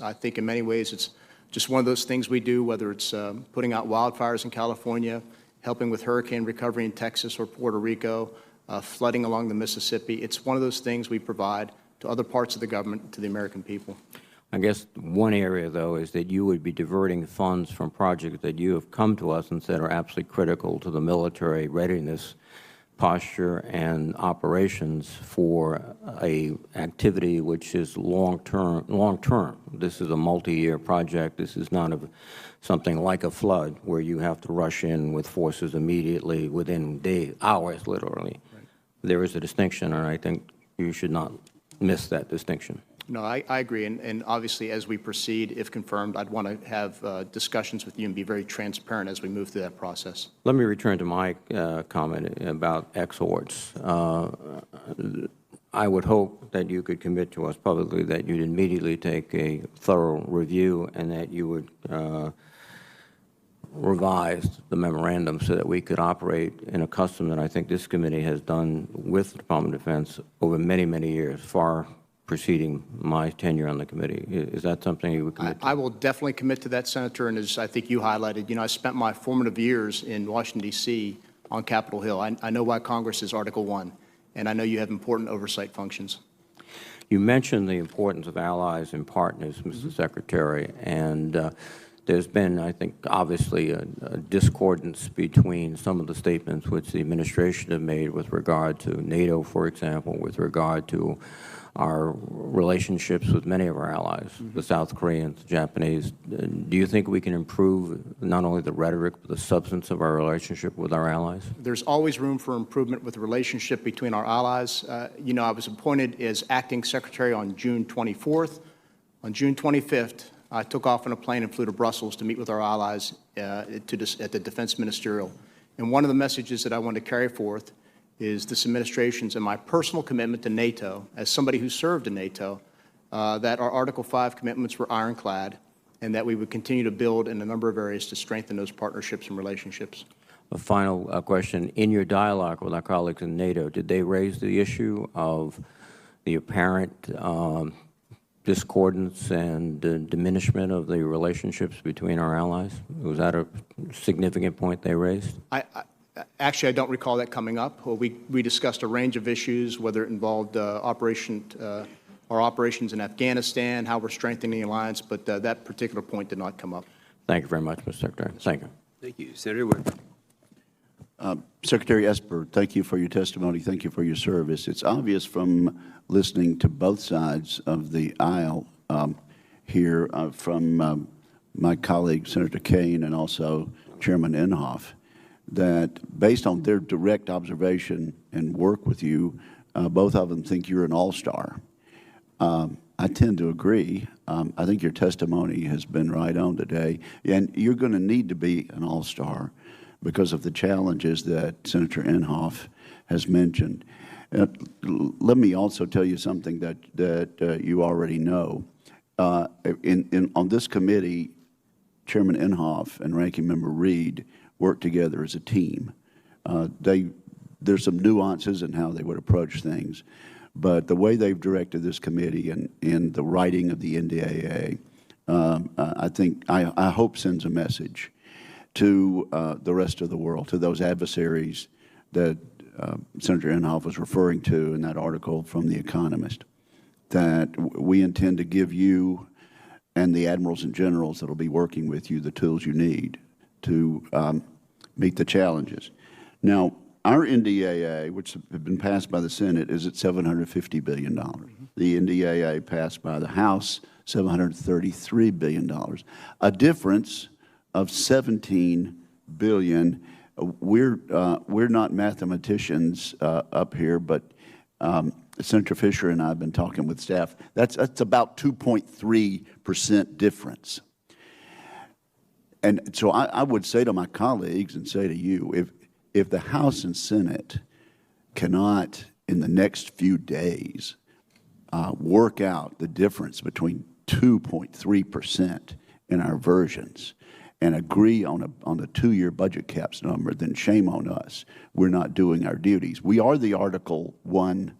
I think in many ways it's just one of those things we do, whether it's putting out wildfires in California, helping with hurricane recovery in Texas or Puerto Rico, flooding along the Mississippi. It's one of those things we provide to other parts of the government, to the American people. I guess one area, though, is that you would be diverting funds from projects that you have come to us and said are absolutely critical to the military readiness, posture, and operations for a activity which is long-term. This is a multi-year project. This is not something like a flood where you have to rush in with forces immediately within days, hours, literally. Right. There is a distinction, and I think you should not miss that distinction. No, I agree, and obviously as we proceed, if confirmed, I'd want to have discussions with you and be very transparent as we move through that process. Let me return to my comment about exhorts. I would hope that you could commit to us publicly that you'd immediately take a thorough review and that you would revise the memorandum so that we could operate in a custom that I think this committee has done with the Department of Defense over many, many years, far preceding my tenure on the committee. Is that something you would commit to? I will definitely commit to that, Senator, and as I think you highlighted, I spent my formative years in Washington, D.C. on Capitol Hill. I know why Congress is Article 1, and I know you have important oversight functions. You mentioned the importance of allies and partners, Mr. Secretary, and There's been, I think, obviously a discordance between some of the statements which the administration have made with regard to NATO, for example, with regard to our relationships with many of our allies, the South Koreans, the Japanese. Do you think we can improve not only the rhetoric, but the substance of our relationship with our allies? There's always room for improvement with the relationship between our allies. You know, I was appointed as acting secretary on June 24th. On June 25th, I took off on a plane and flew to Brussels to meet with our allies at the Defense Ministerial. And one of the messages that I want to carry forth is this administration's and my personal commitment to NATO, as somebody who served in NATO, that our Article 5 commitments were ironclad and that we would continue to build in a number of areas to strengthen those partnerships and relationships. A final question. In your dialogue with our colleagues in NATO, did they raise the issue of the apparent discordance and diminishment of the relationships between our allies? Was that a significant point they raised? Actually, I don't recall that coming up. We discussed a range of issues, whether it involved our operations in Afghanistan, how we're strengthening the alliance, but that particular point did not come up. Thank you very much, Mr. Secretary. Thank you. Thank you. Senator Wood. Secretary Esper, thank you for your testimony. Thank you for your service. It's obvious from listening to both sides of the aisle here from my colleague, Senator Kaine, and also Chairman Inhofe, that based on their direct observation and work with you, both of them think you're an all-star. I tend to agree. I think your testimony has been right on today, and you're going to need to be an all-star because of the challenges that Senator Inhofe has mentioned. Let me also tell you something that you already know. On this committee, Chairman Inhofe and Ranking Member Reed work together as a team. There's some nuances in how they would approach things, but the way they've directed this committee in the writing of the NDAA, I hope sends a message to the rest of the world, to those adversaries that Senator Inhofe was referring to in that article from The Economist, that we intend to give you and the admirals and generals that will be working with you the tools you need to meet the challenges. Now, our NDAA, which has been passed by the Senate, is at $750 billion. The NDAA passed by the House, $733 billion, a difference of $17 billion. We're not mathematicians up here, but Senator Fisher and I have been talking with staff. That's about 2.3% difference. And so I would say to my colleagues and say to you, if the House and Senate cannot, in the next few days, work out the difference between 2.3% in our versions and agree on a 2-year budget caps number, then shame on us. We're not doing our duties. We are the Article I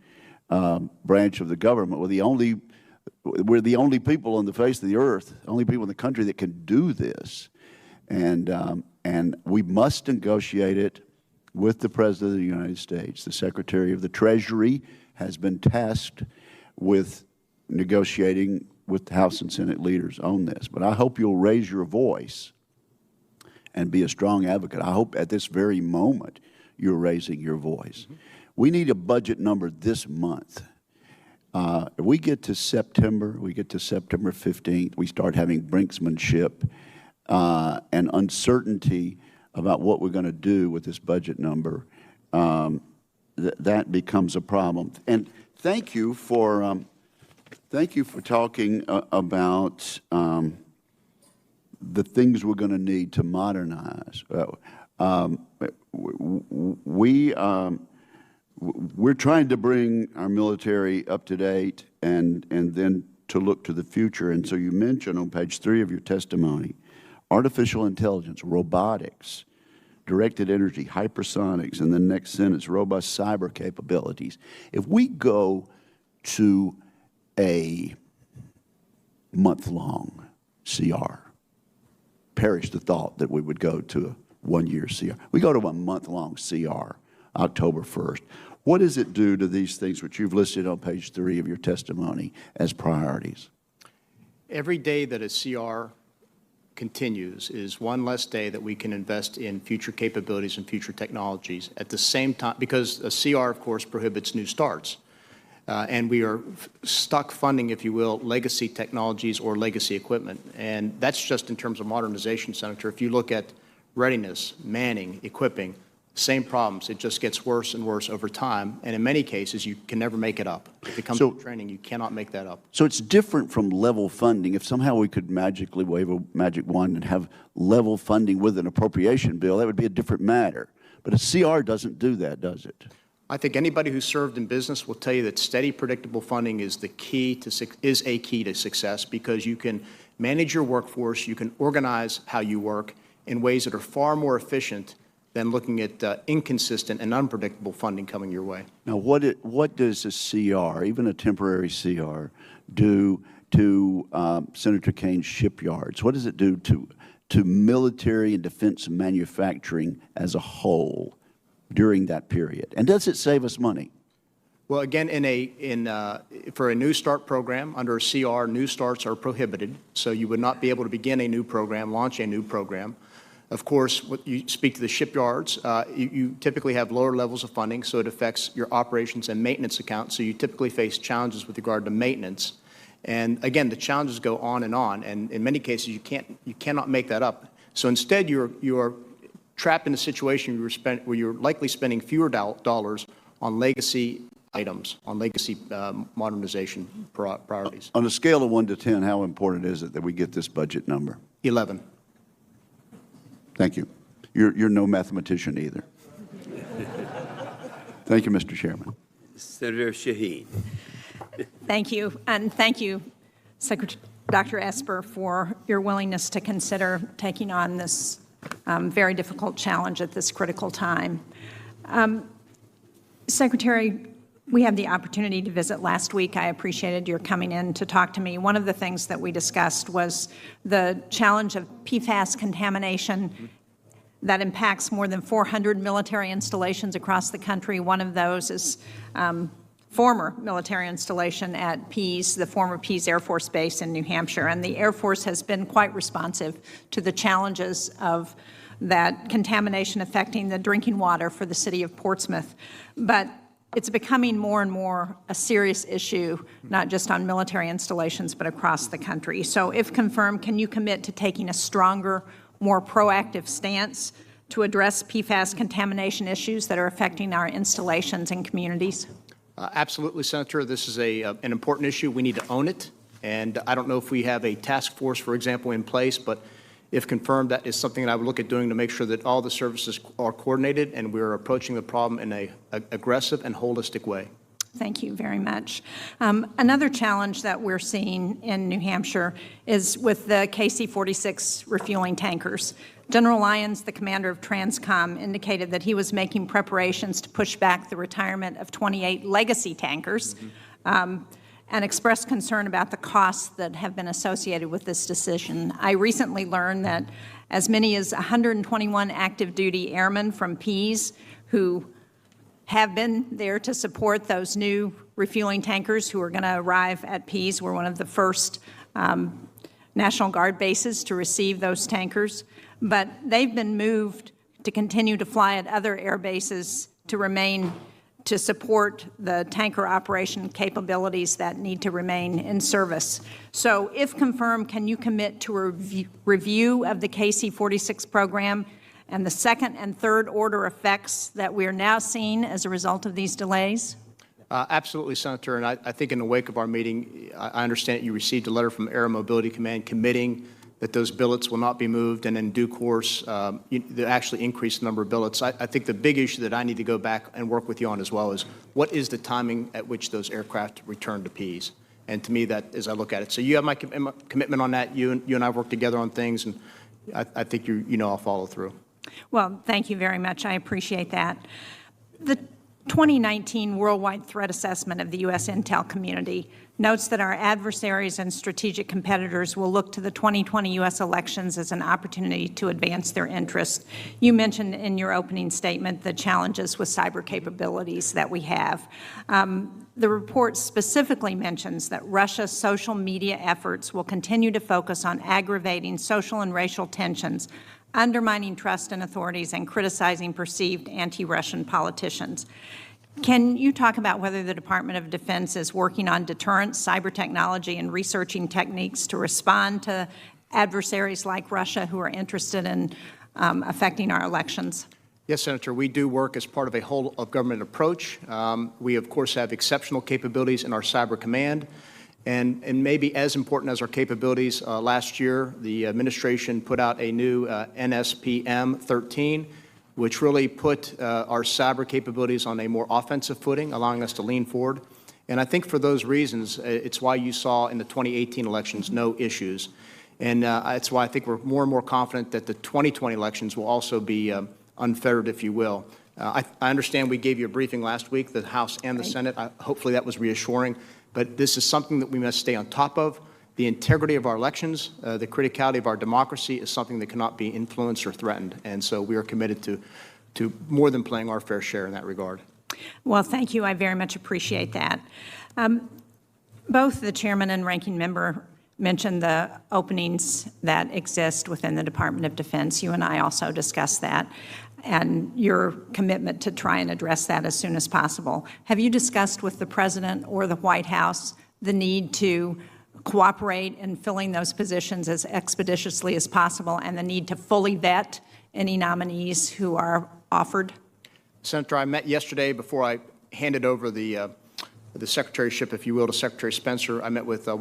branch of the government. We're the only people on the face of the earth, only people in the country that can do this. And we must negotiate it with the President of the United States. The Secretary of the Treasury has been tasked with negotiating with House and Senate leaders on this. But I hope you'll raise your voice and be a strong advocate. I hope at this very moment you're raising your voice. We need a budget number this month. If we get to September 15th, we start having brinksmanship and uncertainty about what we're going to do with this budget number. That becomes a problem. And thank you for talking about the things we're going to need to modernize. We're trying to bring our military up to date and then to look to the future. And so you mentioned on page 3 of your testimony, artificial intelligence, robotics, directed energy, hypersonics, and the next sentence, robust cyber capabilities. If we go to a month-long CR, perish the thought that we would go to a 1-year CR. We go to a month-long CR, October 1st. What does it do to these things which you've listed on page 3 of your testimony as priorities? Every day that a CR continues is one less day that we can invest in future capabilities and future technologies at the same time, because a CR, of course, prohibits new starts. And we are stuck funding, if you will, legacy technologies or legacy equipment. And that's just in terms of modernization, Senator. If you look at readiness, manning, equipping, same problems. It just gets worse and worse over time. And in many cases, you can never make it up. If it comes to training, you cannot make that up. So it's different from level funding. If somehow we could magically wave a magic wand and have level funding with an appropriation bill, that would be a different matter. But a CR doesn't do that, does it? I think anybody who served in business will tell you that steady, predictable funding is a key to success, because you can manage your workforce, you can organize how you work in ways that are far more efficient than looking at inconsistent and unpredictable funding coming your way. Now, what does a CR, even a temporary CR, do to Senator Kane's shipyards? What does it do to military and defense manufacturing as a whole during that period? And does it save us money? Well, again, for a New Start program, under a CR, new starts are prohibited, so you would not be able to begin a new program, launch a new program. Of course, when you speak to the shipyards, you typically have lower levels of funding, so it affects your operations and maintenance accounts, so you typically face challenges with regard to maintenance. And again, the challenges go on, and in many cases, you cannot make that up. So instead, you are trapped in a situation where you're likely spending fewer dollars on legacy items, on legacy modernization priorities. On a scale of 1 to 10, how important is it that we get this budget number? 11. Thank you. You're no mathematician either. Thank you, Mr. Chairman. Senator Shaheen. Thank you, and thank you, Dr. Esper, for your willingness to consider taking on this very difficult challenge at this critical time. Secretary, we had the opportunity to visit last week. I appreciated your coming in to talk to me. One of the things that we discussed was the challenge of PFAS contamination that impacts more than 400 military installations across the country. One of those is former military installation at Pease, the former Pease Air Force Base in New Hampshire. And the Air Force has been quite responsive to the challenges of that contamination affecting the drinking water for the city of Portsmouth. But it's becoming more and more a serious issue, not just on military installations, but across the country. So if confirmed, can you commit to taking a stronger, more proactive stance to address PFAS contamination issues that are affecting our installations and communities? Absolutely, Senator. This is an important issue. We need to own it. And I don't know if we have a task force, for example, in place, but if confirmed, that is something that I would look at doing to make sure that all the services are coordinated and we're approaching the problem in an aggressive and holistic way. Thank you very much. Another challenge that we're seeing in New Hampshire is with the KC-46 refueling tankers. General Lyons, the commander of TRANSCOM, indicated that he was making preparations to push back the retirement of 28 legacy tankers, and expressed concern about the costs that have been associated with this decision. I recently learned that as many as 121 active duty airmen from Pease who have been there to support those new refueling tankers who are going to arrive at Pease. We're one of the first National Guard bases to receive those tankers. But they've been moved to continue to fly at other air bases to support the tanker operation capabilities that need to remain in service. So if confirmed, can you commit to a review of the KC-46 program and the second and third order effects that we are now seeing as a result of these delays? Absolutely, Senator. And I think in the wake of our meeting, I understand that you received a letter from Air Mobility Command committing that those billets will not be moved, and in due course, they actually increase the number of billets. I think the big issue that I need to go back and work with you on as well is what is the timing at which those aircraft return to Pease? And to me, that as I look at it. So you have my commitment on that. You and I work together on things, and I think you know I'll follow through. Well, thank you very much. I appreciate that. The 2019 Worldwide Threat Assessment of the U.S. intel community notes that our adversaries and strategic competitors will look to the 2020 U.S. elections as an opportunity to advance their interests. You mentioned in your opening statement the challenges with cyber capabilities that we have. The report specifically mentions that Russia's social media efforts will continue to focus on aggravating social and racial tensions, undermining trust in authorities, and criticizing perceived anti-Russian politicians. Can you talk about whether the Department of Defense is working on deterrence, cyber technology, and researching techniques to respond to adversaries like Russia who are interested in affecting our elections? Yes, Senator, we do work as part of a whole-of-government approach. We, of course, have exceptional capabilities in our cyber command. And maybe as important as our capabilities, last year the administration put out a new NSPM 13, which really put our cyber capabilities on a more offensive footing, allowing us to lean forward. And I think for those reasons, it's why you saw in the 2018 elections no issues. And that's why I think we're more and more confident that the 2020 elections will also be unfettered, if you will. I understand we gave you a briefing last week, the House and the Senate. Hopefully that was reassuring. But this is something that we must stay on top of. The integrity of our elections, the criticality of our democracy is something that cannot be influenced or threatened. And so we are committed to more than playing our fair share in that regard. Well, thank you. I very much appreciate that. Both the chairman and ranking member mentioned the openings that exist within the Department of Defense. You and I also discussed that, and your commitment to try and address that as soon as possible. Have you discussed with the President or the White House the need to cooperate in filling those positions as expeditiously as possible and the need to fully vet any nominees who are offered? Senator, I met yesterday before I handed over the secretaryship, if you will, to Secretary Spencer. I met with a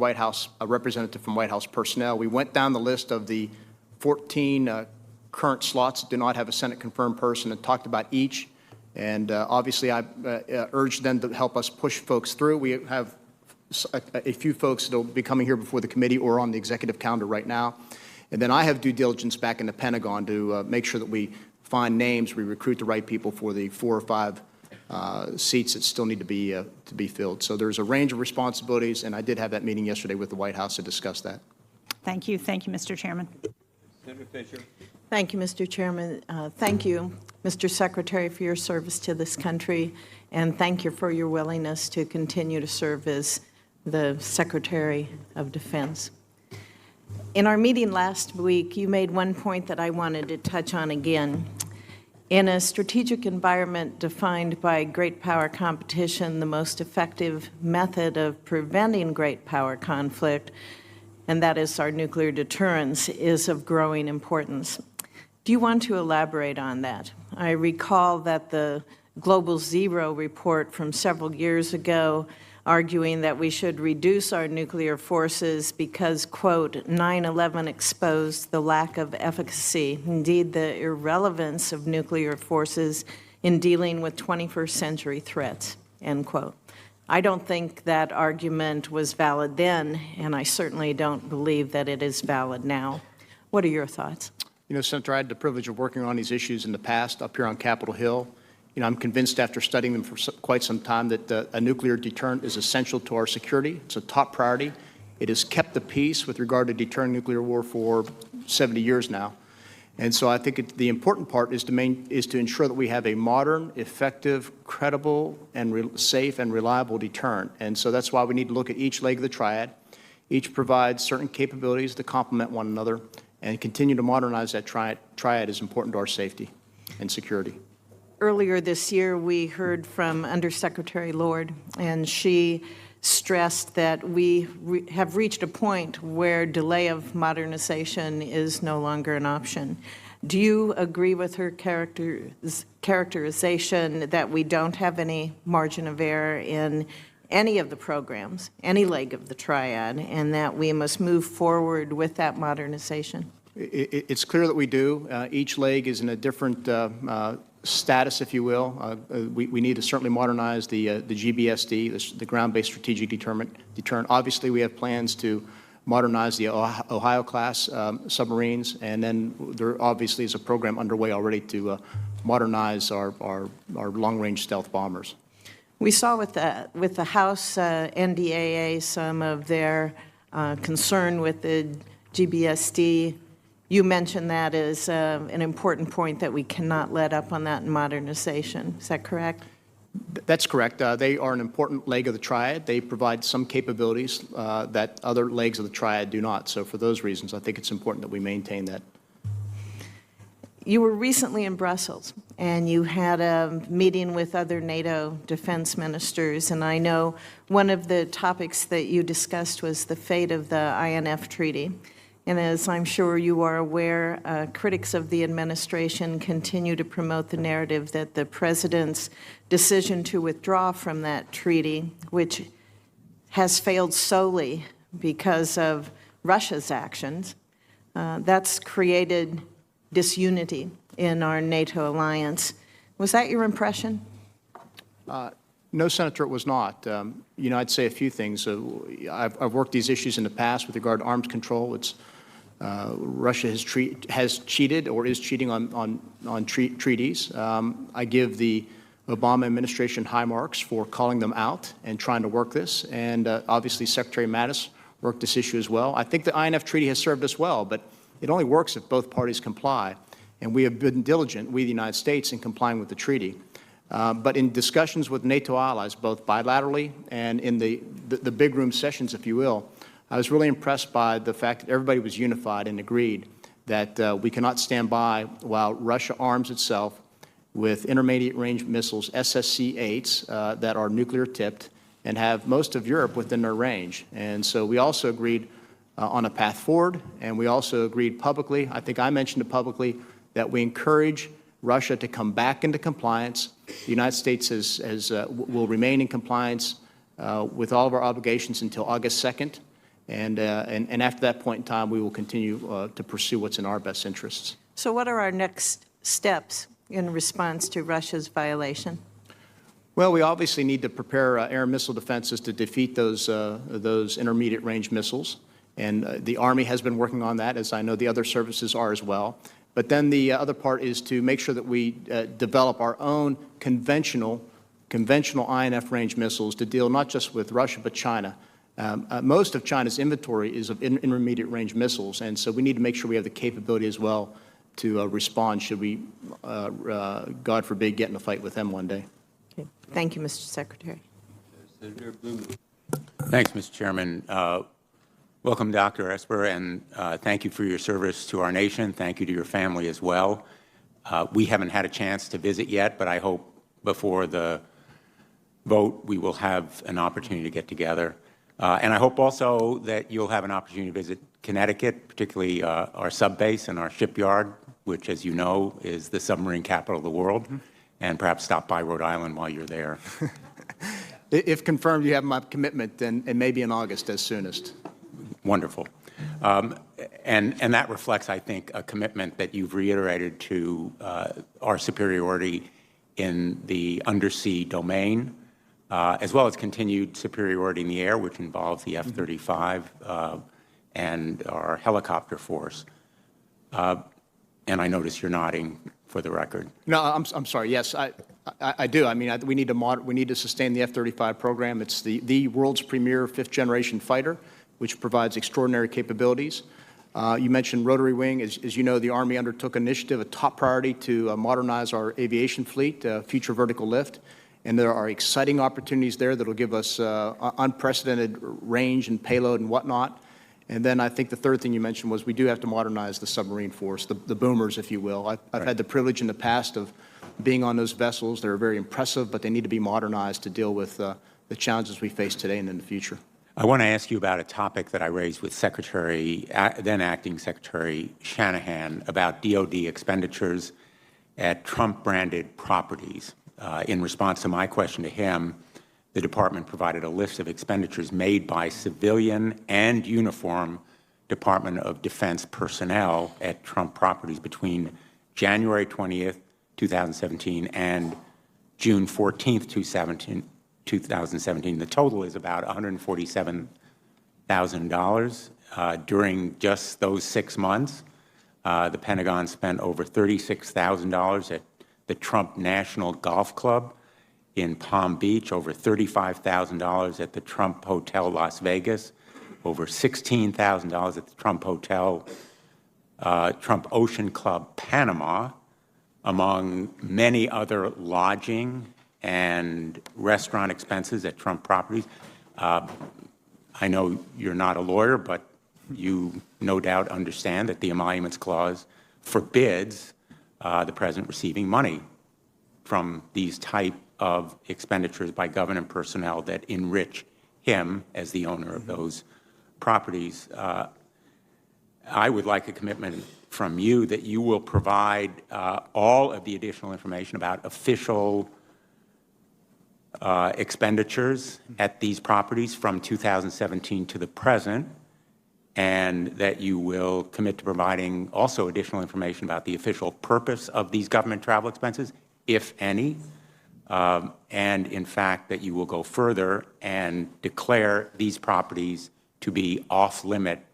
representative from White House personnel. We went down the list of the 14 current slots that do not have a Senate-confirmed person and talked about each. And obviously, I urged them to help us push folks through. We have a few folks that will be coming here before the committee or on the executive calendar right now. And then I have due diligence back in the Pentagon to make sure that we find names, we recruit the right people for the 4 or 5 seats that still need to be filled. So there's a range of responsibilities, and I did have that meeting yesterday with the White House to discuss that. Thank you. Thank you, Mr. Chairman. Senator Fisher. Thank you, Mr. Chairman. Thank you, Mr. Secretary, for your service to this country, and thank you for your willingness to continue to serve as the Secretary of Defense. In our meeting last week, you made one point that I wanted to touch on again. In a strategic environment defined by great power competition, the most effective method of preventing great power conflict, and that is our nuclear deterrence, is of growing importance. Do you want to elaborate on that? I recall that the Global Zero report from several years ago arguing that we should reduce our nuclear forces because, quote, 9/11 exposed the lack of efficacy, indeed the irrelevance of nuclear forces in dealing with 21st century threats, end quote. I don't think that argument was valid then, and I certainly don't believe that it is valid now. What are your thoughts? You know, Senator, I had the privilege of working on these issues in the past up here on Capitol Hill. You know, I'm convinced after studying them for quite some time that a nuclear deterrent is essential to our security. It's a top priority. It has kept the peace with regard to deterring nuclear war for 70 years now. And so I think the important part is to ensure that we have a modern, effective, credible, and safe and reliable deterrent. And so that's why we need to look at each leg of the triad. Each provides certain capabilities to complement one another, and continue to modernize that triad is important to our safety and security. Earlier this year, we heard from Undersecretary Lord, and she stressed that we have reached a point where delay of modernization is no longer an option. Do you agree with her characterization that we don't have any margin of error in any of the programs, any leg of the triad, and that we must move forward with that modernization? It's clear that we do. Each leg is in a different status, if you will. We need to certainly modernize the GBSD, the ground-based strategic deterrent. Obviously, we have plans to modernize the Ohio-class submarines, and then there obviously is a program underway already to modernize our long-range stealth bombers. We saw with the House NDAA some of their concern with the GBSD. You mentioned that as an important point, that we cannot let up on that in modernization. Is that correct? That's correct. They are an important leg of the triad. They provide some capabilities that other legs of the triad do not. So for those reasons, I think it's important that we maintain that. You were recently in Brussels, and you had a meeting with other NATO defense ministers, and I know one of the topics that you discussed was the fate of the INF Treaty. And as I'm sure you are aware, critics of the administration continue to promote the narrative that the president's decision to withdraw from that treaty, which has failed solely because of Russia's actions, that's created disunity in our NATO alliance. Was that your impression? No, Senator, it was not. You know, I'd say a few things. I've worked these issues in the past with regard to arms control. Russia has cheated or is cheating on treaties. I give the Obama administration high marks for calling them out and trying to work this. And obviously, Secretary Mattis worked this issue as well. I think the INF Treaty has served us well, but it only works if both parties comply. And we have been diligent, we the United States, in complying with the treaty. But in discussions with NATO allies, both bilaterally and in the big room sessions, if you will, I was really impressed by the fact that everybody was unified and agreed that we cannot stand by while Russia arms itself with intermediate-range missiles, SSC-8s, that are nuclear-tipped and have most of Europe within their range. And so we also agreed on a path forward, and we also agreed publicly, I think I mentioned it publicly, that we encourage Russia to come back into compliance. The United States will remain in compliance with all of our obligations until August 2nd. And after that point in time, we will continue to pursue what's in our best interests. So what are our next steps in response to Russia's violation? Well, we obviously need to prepare air and missile defenses to defeat those intermediate-range missiles. And the Army has been working on that, as I know the other services are as well. But then the other part is to make sure that we develop our own conventional INF-range missiles to deal not just with Russia, but China. Most of China's inventory is of intermediate-range missiles, and so we need to make sure we have the capability as well to respond should we, God forbid, get in a fight with them one day. Okay. Thank you, Mr. Secretary. Senator Blumenthal. Thanks, Mr. Chairman. Welcome, Dr. Esper, and thank you for your service to our nation. Thank you to your family as well. We haven't had a chance to visit yet, but I hope before the vote we will have an opportunity to get together. And I hope also that you'll have an opportunity to visit Connecticut, particularly our subbase and our shipyard, which, as you know, is the submarine capital of the world, and perhaps stop by Rhode Island while you're there. If confirmed, you have my commitment, and maybe in August as soonest. Wonderful. And that reflects, I think, a commitment that you've reiterated to our superiority in the undersea domain, as well as continued superiority in the air, which involves the F-35 and our helicopter force. And I notice you're nodding for the record. No, I'm sorry. Yes, I do. I mean, we need to sustain the F-35 program. It's the world's premier fifth-generation fighter, which provides extraordinary capabilities. You mentioned rotary wing. As you know, the Army undertook an initiative, a top priority, to modernize our aviation fleet, future vertical lift. And there are exciting opportunities there that will give us unprecedented range and payload and whatnot. And then I think the third thing you mentioned was we do have to modernize the submarine force, the boomers, if you will. I've had the privilege in the past of being on those vessels. They're very impressive, but they need to be modernized to deal with the challenges we face today and in the future. I want to ask you about a topic that I raised with then Acting Secretary Shanahan about DoD expenditures at Trump-branded properties. In response to my question to him, the Department provided a list of expenditures made by civilian and uniform Department of Defense personnel at Trump properties between January 20th, 2017 and June 14th, 2017. The total is about $147,000. during just those 6 months, the Pentagon spent over $36,000 at the Trump National Golf Club in Palm Beach, over $35,000 at the Trump Hotel Las Vegas, over $16,000 at the Trump Hotel, Trump Ocean Club Panama, among many other lodging and restaurant expenses at Trump properties. I know you're not a lawyer, but you no doubt understand that the Emoluments Clause forbids the President receiving money from these type of expenditures by government personnel that enrich him as the owner of those properties. I would like a commitment from you that you will provide all of the additional information about official expenditures at these properties from 2017 to the present, and that you will commit to providing also additional information about the official purpose of these government travel expenses, if any, and in fact that you will go further and declare these properties to be off-limit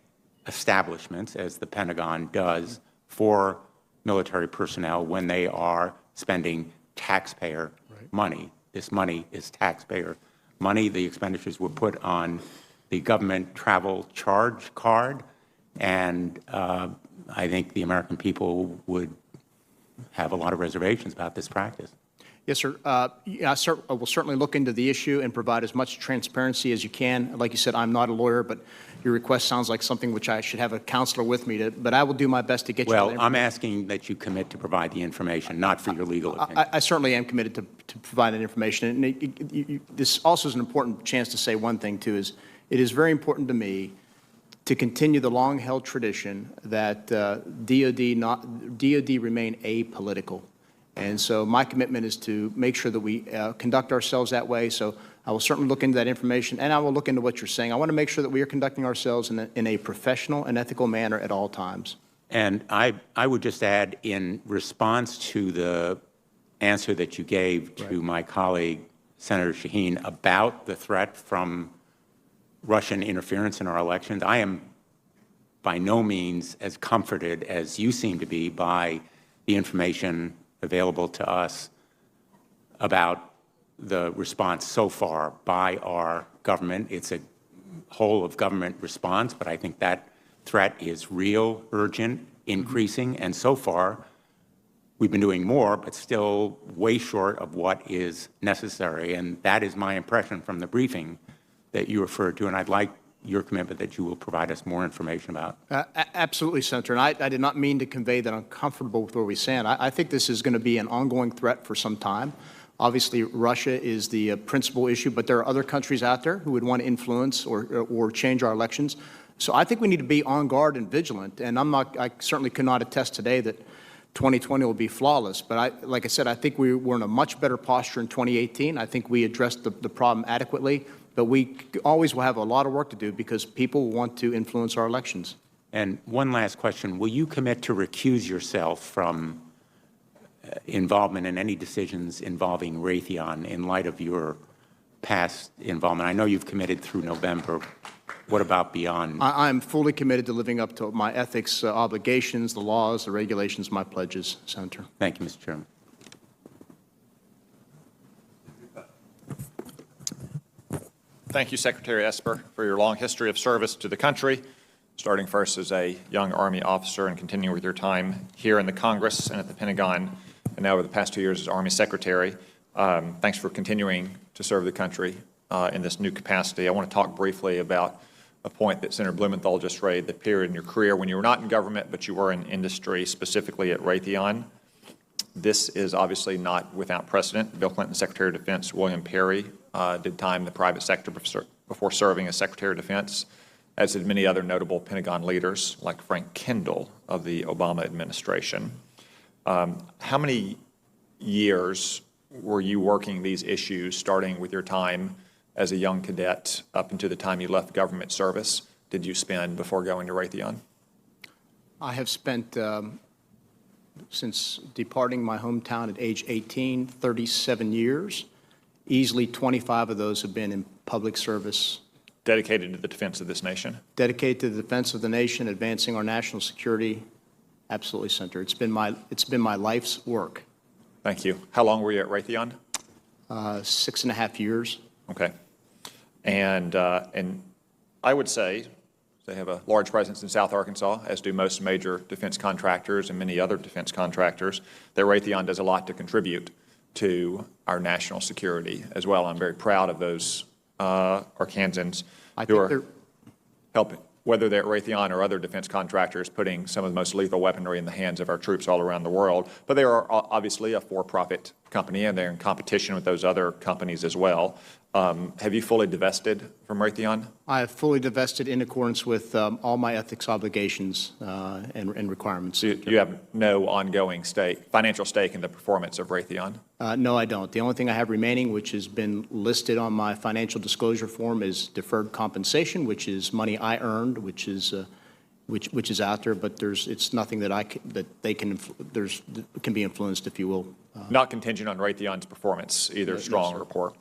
establishments, as the Pentagon does for military personnel when they are spending taxpayer money. This money is taxpayer money. The expenditures were put on the government travel charge card, and I think the American people would have a lot of reservations about this practice. Yes, sir. I will certainly look into the issue and provide as much transparency as you can. Like you said, I'm not a lawyer, but your request sounds like something which I should have a counselor with me, but I will do my best to get you that information. Well, I'm asking that you commit to provide the information, not for your legal opinion. I certainly am committed to provide that information. And this also is an important chance to say one thing, too, is it is very important to me to continue the long-held tradition that DOD remain apolitical. And so my commitment is to make sure that we conduct ourselves that way. So I will certainly look into that information, and I will look into what you're saying. I want to make sure that we are conducting ourselves in a professional and ethical manner at all times. And I would just add, in response to the answer that you gave to my colleague, Senator Shaheen, about the threat from Russian interference in our elections, I am by no means as comforted as you seem to be by the information available to us about the response so far by our government. It's a whole of government response, but I think that threat is real, urgent, increasing, and so far we've been doing more, but still way short of what is necessary. And that is my impression from the briefing that you referred to, and I'd like your commitment that you will provide us more information about. Absolutely, Senator. And I did not mean to convey that I'm comfortable with where we stand. I think this is going to be an ongoing threat for some time. Obviously, Russia is the principal issue, but there are other countries out there who would want to influence or change our elections. So I think we need to be on guard and vigilant. And I certainly cannot attest today that 2020 will be flawless. But like I said, I think we were in a much better posture in 2018. I think we addressed the problem adequately. But we always will have a lot of work to do because people want to influence our elections. And one last question. Will you commit to recuse yourself from involvement in any decisions involving Raytheon in light of your past involvement? I know you've committed through November. What about beyond? I'm fully committed to living up to my ethics obligations, the laws, the regulations, my pledges, Senator. Thank you, Mr. Chairman. Thank you, Secretary Esper, for your long history of service to the country, starting first as a young Army officer and continuing with your time here in the Congress and at the Pentagon, and now over the past 2 years as Army Secretary. Thanks for continuing to serve the country in this new capacity. I want to talk briefly about a point that Senator Blumenthal just raised, the period in your career when you were not in government, but you were in industry, specifically at Raytheon. This is obviously not without precedent. Bill Clinton, Secretary of Defense William Perry, did time in the private sector before serving as Secretary of Defense, as did many other notable Pentagon leaders like Frank Kendall of the Obama administration. How many years were you working these issues, starting with your time as a young cadet up until the time you left government service, did you spend before going to Raytheon? I have spent, since departing my hometown at age 18, 37 years. Easily 25 of those have been in public service dedicated to the defense of this nation? Dedicated to the defense of the nation, advancing our national security, absolutely, Senator. It's been my life's work. Thank you. How long were you at Raytheon? 6.5 years. Okay. And I would say they have a large presence in South Arkansas, as do most major defense contractors and many other defense contractors, that Raytheon does a lot to contribute to our national security as well. I'm very proud of those Arkansans who are helping, whether they're at Raytheon or other defense contractors, putting some of the most lethal weaponry in the hands of our troops all around the world. But they are obviously a for-profit company, and they're in competition with those other companies as well. Have you fully divested from Raytheon? I have fully divested in accordance with all my ethics obligations and requirements. So you have no ongoing financial stake in the performance of Raytheon? No, I don't. The only thing I have remaining, which has been listed on my financial disclosure form, is deferred compensation, which is money I earned, which is out there. But it's nothing that can be influenced, if you will. Not contingent on Raytheon's performance, either strong or poor.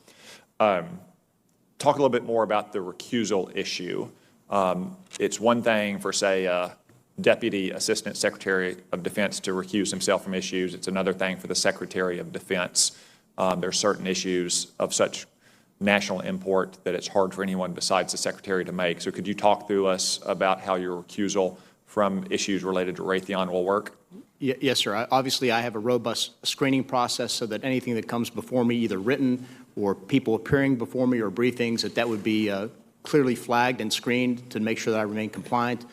Talk a little bit more about the recusal issue. It's one thing for, say, a Deputy Assistant Secretary of Defense to recuse himself from issues. It's another thing for the Secretary of Defense. There are certain issues of such national import that it's hard for anyone besides the Secretary to make. So could you talk through us about how your recusal from issues related to Raytheon will work? Yes, sir. Obviously, I have a robust screening process so that anything that comes before me, either written or people appearing before me or briefings, that would be clearly flagged and screened to make sure that I remain compliant.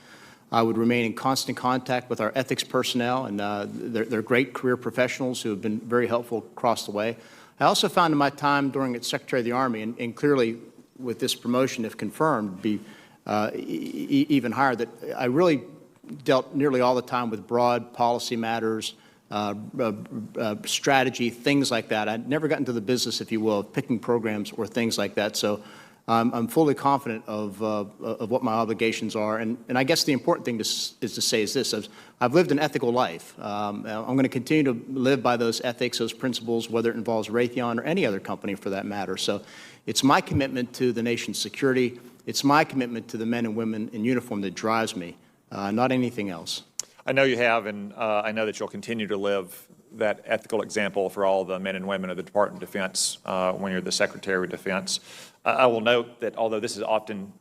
I would remain in constant contact with our ethics personnel, and they're great career professionals who have been very helpful across the way. I also found in my time during as Secretary of the Army, and clearly with this promotion, if confirmed, be even higher, that I really dealt nearly all the time with broad policy matters, strategy, things like that. I'd never got into the business, if you will, of picking programs or things like that. So I'm fully confident of what my obligations are. And I guess the important thing is to say is this. I've lived an ethical life. I'm going to continue to live by those ethics, those principles, whether it involves Raytheon or any other company for that matter. So it's my commitment to the nation's security. It's my commitment to the men and women in uniform that drives me, not anything else. I know you have, and I know that you'll continue to live that ethical example for all the men and women of the Department of Defense when you're the Secretary of Defense. I will note that although this is often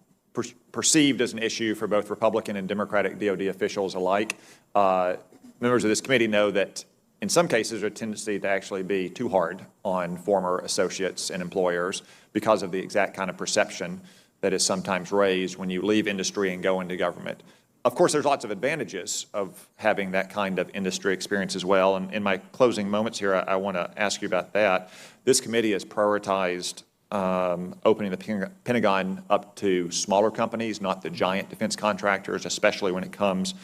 perceived as an issue for both Republican and Democratic DOD officials alike, members of this committee know that in some cases there's a tendency to actually be too hard on former associates and employers because of the exact kind of perception that is sometimes raised when you leave industry and go into government. Of course, there's lots of advantages of having that kind of industry experience as well. And in my closing moments here, I want to ask you about that. This committee has prioritized opening the Pentagon up to smaller companies, not the giant defense contractors, especially when it comes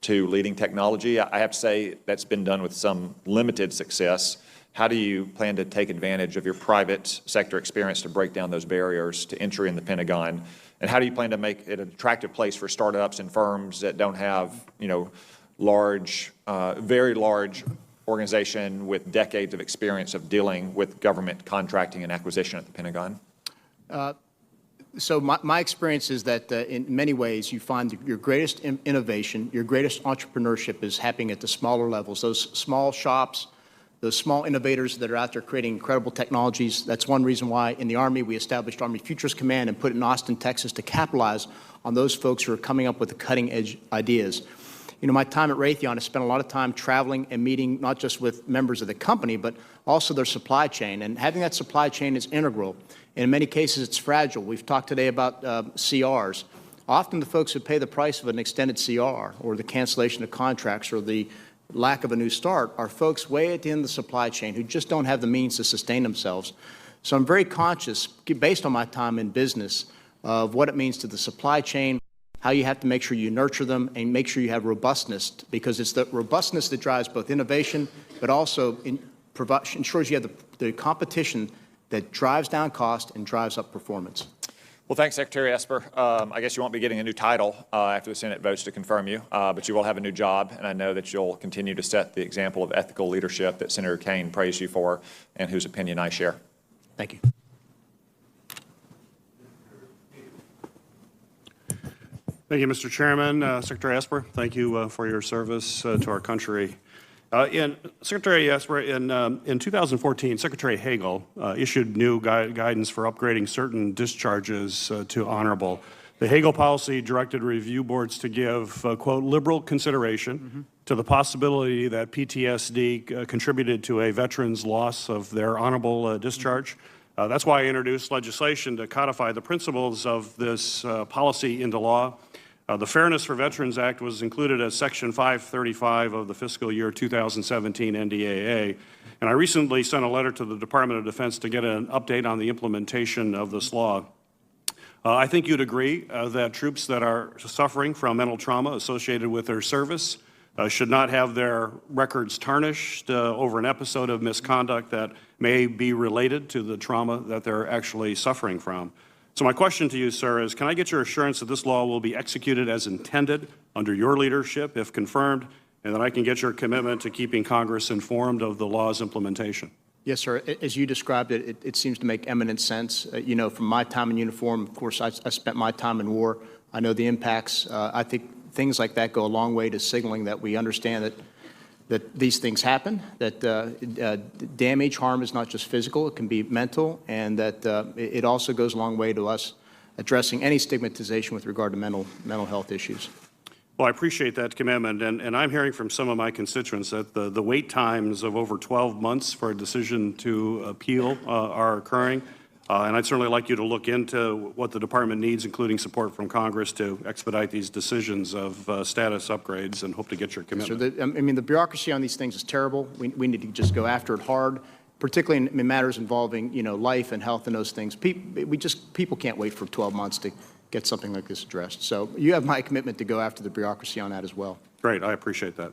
to leading technology. I have to say that's been done with some limited success. How do you plan to take advantage of your private sector experience to break down those barriers to entry in the Pentagon? And how do you plan to make it an attractive place for startups and firms that don't have, very large organization with decades of experience of dealing with government contracting and acquisition at the Pentagon? So my experience is that in many ways you find your greatest innovation, your greatest entrepreneurship is happening at the smaller levels, those small shops, those small innovators that are out there creating incredible technologies. That's one reason why in the Army we established Army Futures Command and put it in Austin, Texas to capitalize on those folks who are coming up with the cutting-edge ideas. My time at Raytheon, I spent a lot of time traveling and meeting not just with members of the company, but also their supply chain. And having that supply chain is integral. And in many cases, it's fragile. We've talked today about CRs. Often the folks who pay the price of an extended CR or the cancellation of contracts or the lack of a new start are folks way at the end of the supply chain who just don't have the means to sustain themselves. So I'm very conscious, based on my time in business, of what it means to the supply chain, how you have to make sure you nurture them and make sure you have robustness, because it's the robustness that drives both innovation, but also ensures you have the competition that drives down cost and drives up performance. Well, thanks, Secretary Esper. I guess you won't be getting a new title after the Senate votes to confirm you, but you will have a new job, and I know that you'll continue to set the example of ethical leadership that Senator Kaine praised you for and whose opinion I share. Thank you. Thank you, Mr. Chairman. Secretary Esper, thank you for your service to our country. Secretary Esper, in 2014, Secretary Hagel issued new guidance for upgrading certain discharges to honorable. The Hagel policy directed review boards to give, quote, liberal consideration to the possibility that PTSD contributed to a veteran's loss of their honorable discharge. That's why I introduced legislation to codify the principles of this policy into law. The Fairness for Veterans Act was included as Section 535 of the fiscal year 2017 NDAA, and I recently sent a letter to the Department of Defense to get an update on the implementation of this law. I think you'd agree that troops that are suffering from mental trauma associated with their service should not have their records tarnished over an episode of misconduct that may be related to the trauma that they're actually suffering from. So my question to you, sir, is can I get your assurance that this law will be executed as intended under your leadership, if confirmed, and that I can get your commitment to keeping Congress informed of the law's implementation? Yes, sir. As you described it, it seems to make eminent sense. You know, from my time in uniform, of course, I spent my time in war. I know the impacts. I think things like that go a long way to signaling that we understand that these things happen, that damage, harm is not just physical, it can be mental, and that it also goes a long way to us addressing any stigmatization with regard to mental health issues. Well, I appreciate that commitment, and I'm hearing from some of my constituents that the wait times of over 12 months for a decision to appeal are occurring, and I'd certainly like you to look into what the Department needs, including support from Congress, to expedite these decisions of status upgrades, and hope to get your commitment. So I mean, the bureaucracy on these things is terrible. We need to just go after it hard, particularly in matters involving, you know, life and health and those things. People can't wait for 12 months to get something like this addressed. So you have my commitment to go after the bureaucracy on that as well. Great, I appreciate that.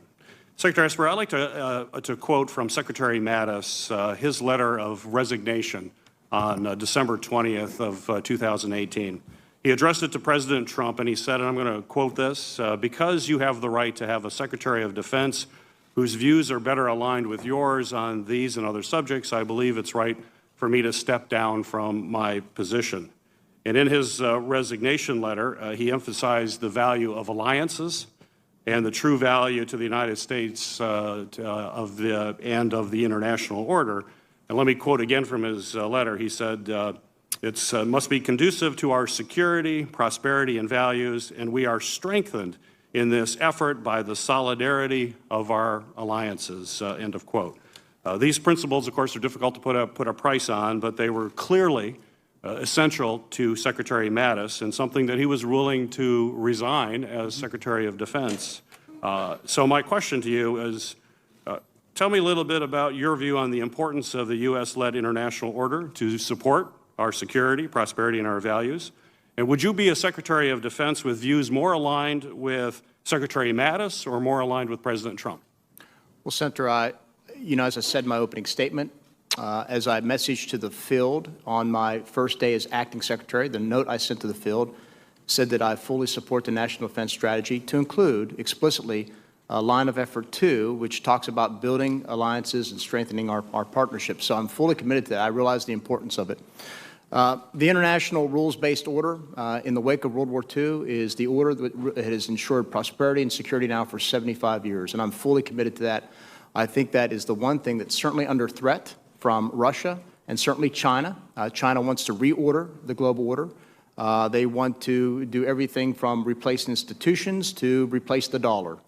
Secretary Esper, I'd like to quote from Secretary Mattis his letter of resignation on December 20th of 2018. He addressed it to President Trump, and he said, and I'm going to quote this, because you have the right to have a Secretary of Defense whose views are better aligned with yours on these and other subjects, I believe it's right for me to step down from my position. And in his resignation letter, he emphasized the value of alliances and the true value to the United States and of the international order. And let me quote again from his letter. He said, it must be conducive to our security, prosperity, and values, and we are strengthened in this effort by the solidarity of our alliances, end of quote. These principles, of course, are difficult to put a price on, but they were clearly essential to Secretary Mattis and something that he was willing to resign as Secretary of Defense. So my question to you is, tell me a little bit about your view on the importance of the U.S.-led international order to support our security, prosperity, and our values. And would you be a Secretary of Defense with views more aligned with Secretary Mattis or more aligned with President Trump? Well, Senator, you know, as I said in my opening statement, as I messaged to the field on my first day as acting secretary, the note I sent to the field said that I fully support the National Defense Strategy to include explicitly Line of Effort 2, which talks about building alliances and strengthening our partnerships. So I'm fully committed to that. I realize the importance of it. The international rules-based order in the wake of World War II is the order that has ensured prosperity and security now for 75 years, and I'm fully committed to that. I think that is the one thing that's certainly under threat from Russia and certainly China. China wants to reorder the global order. They want to do everything from replace institutions to replace the dollar.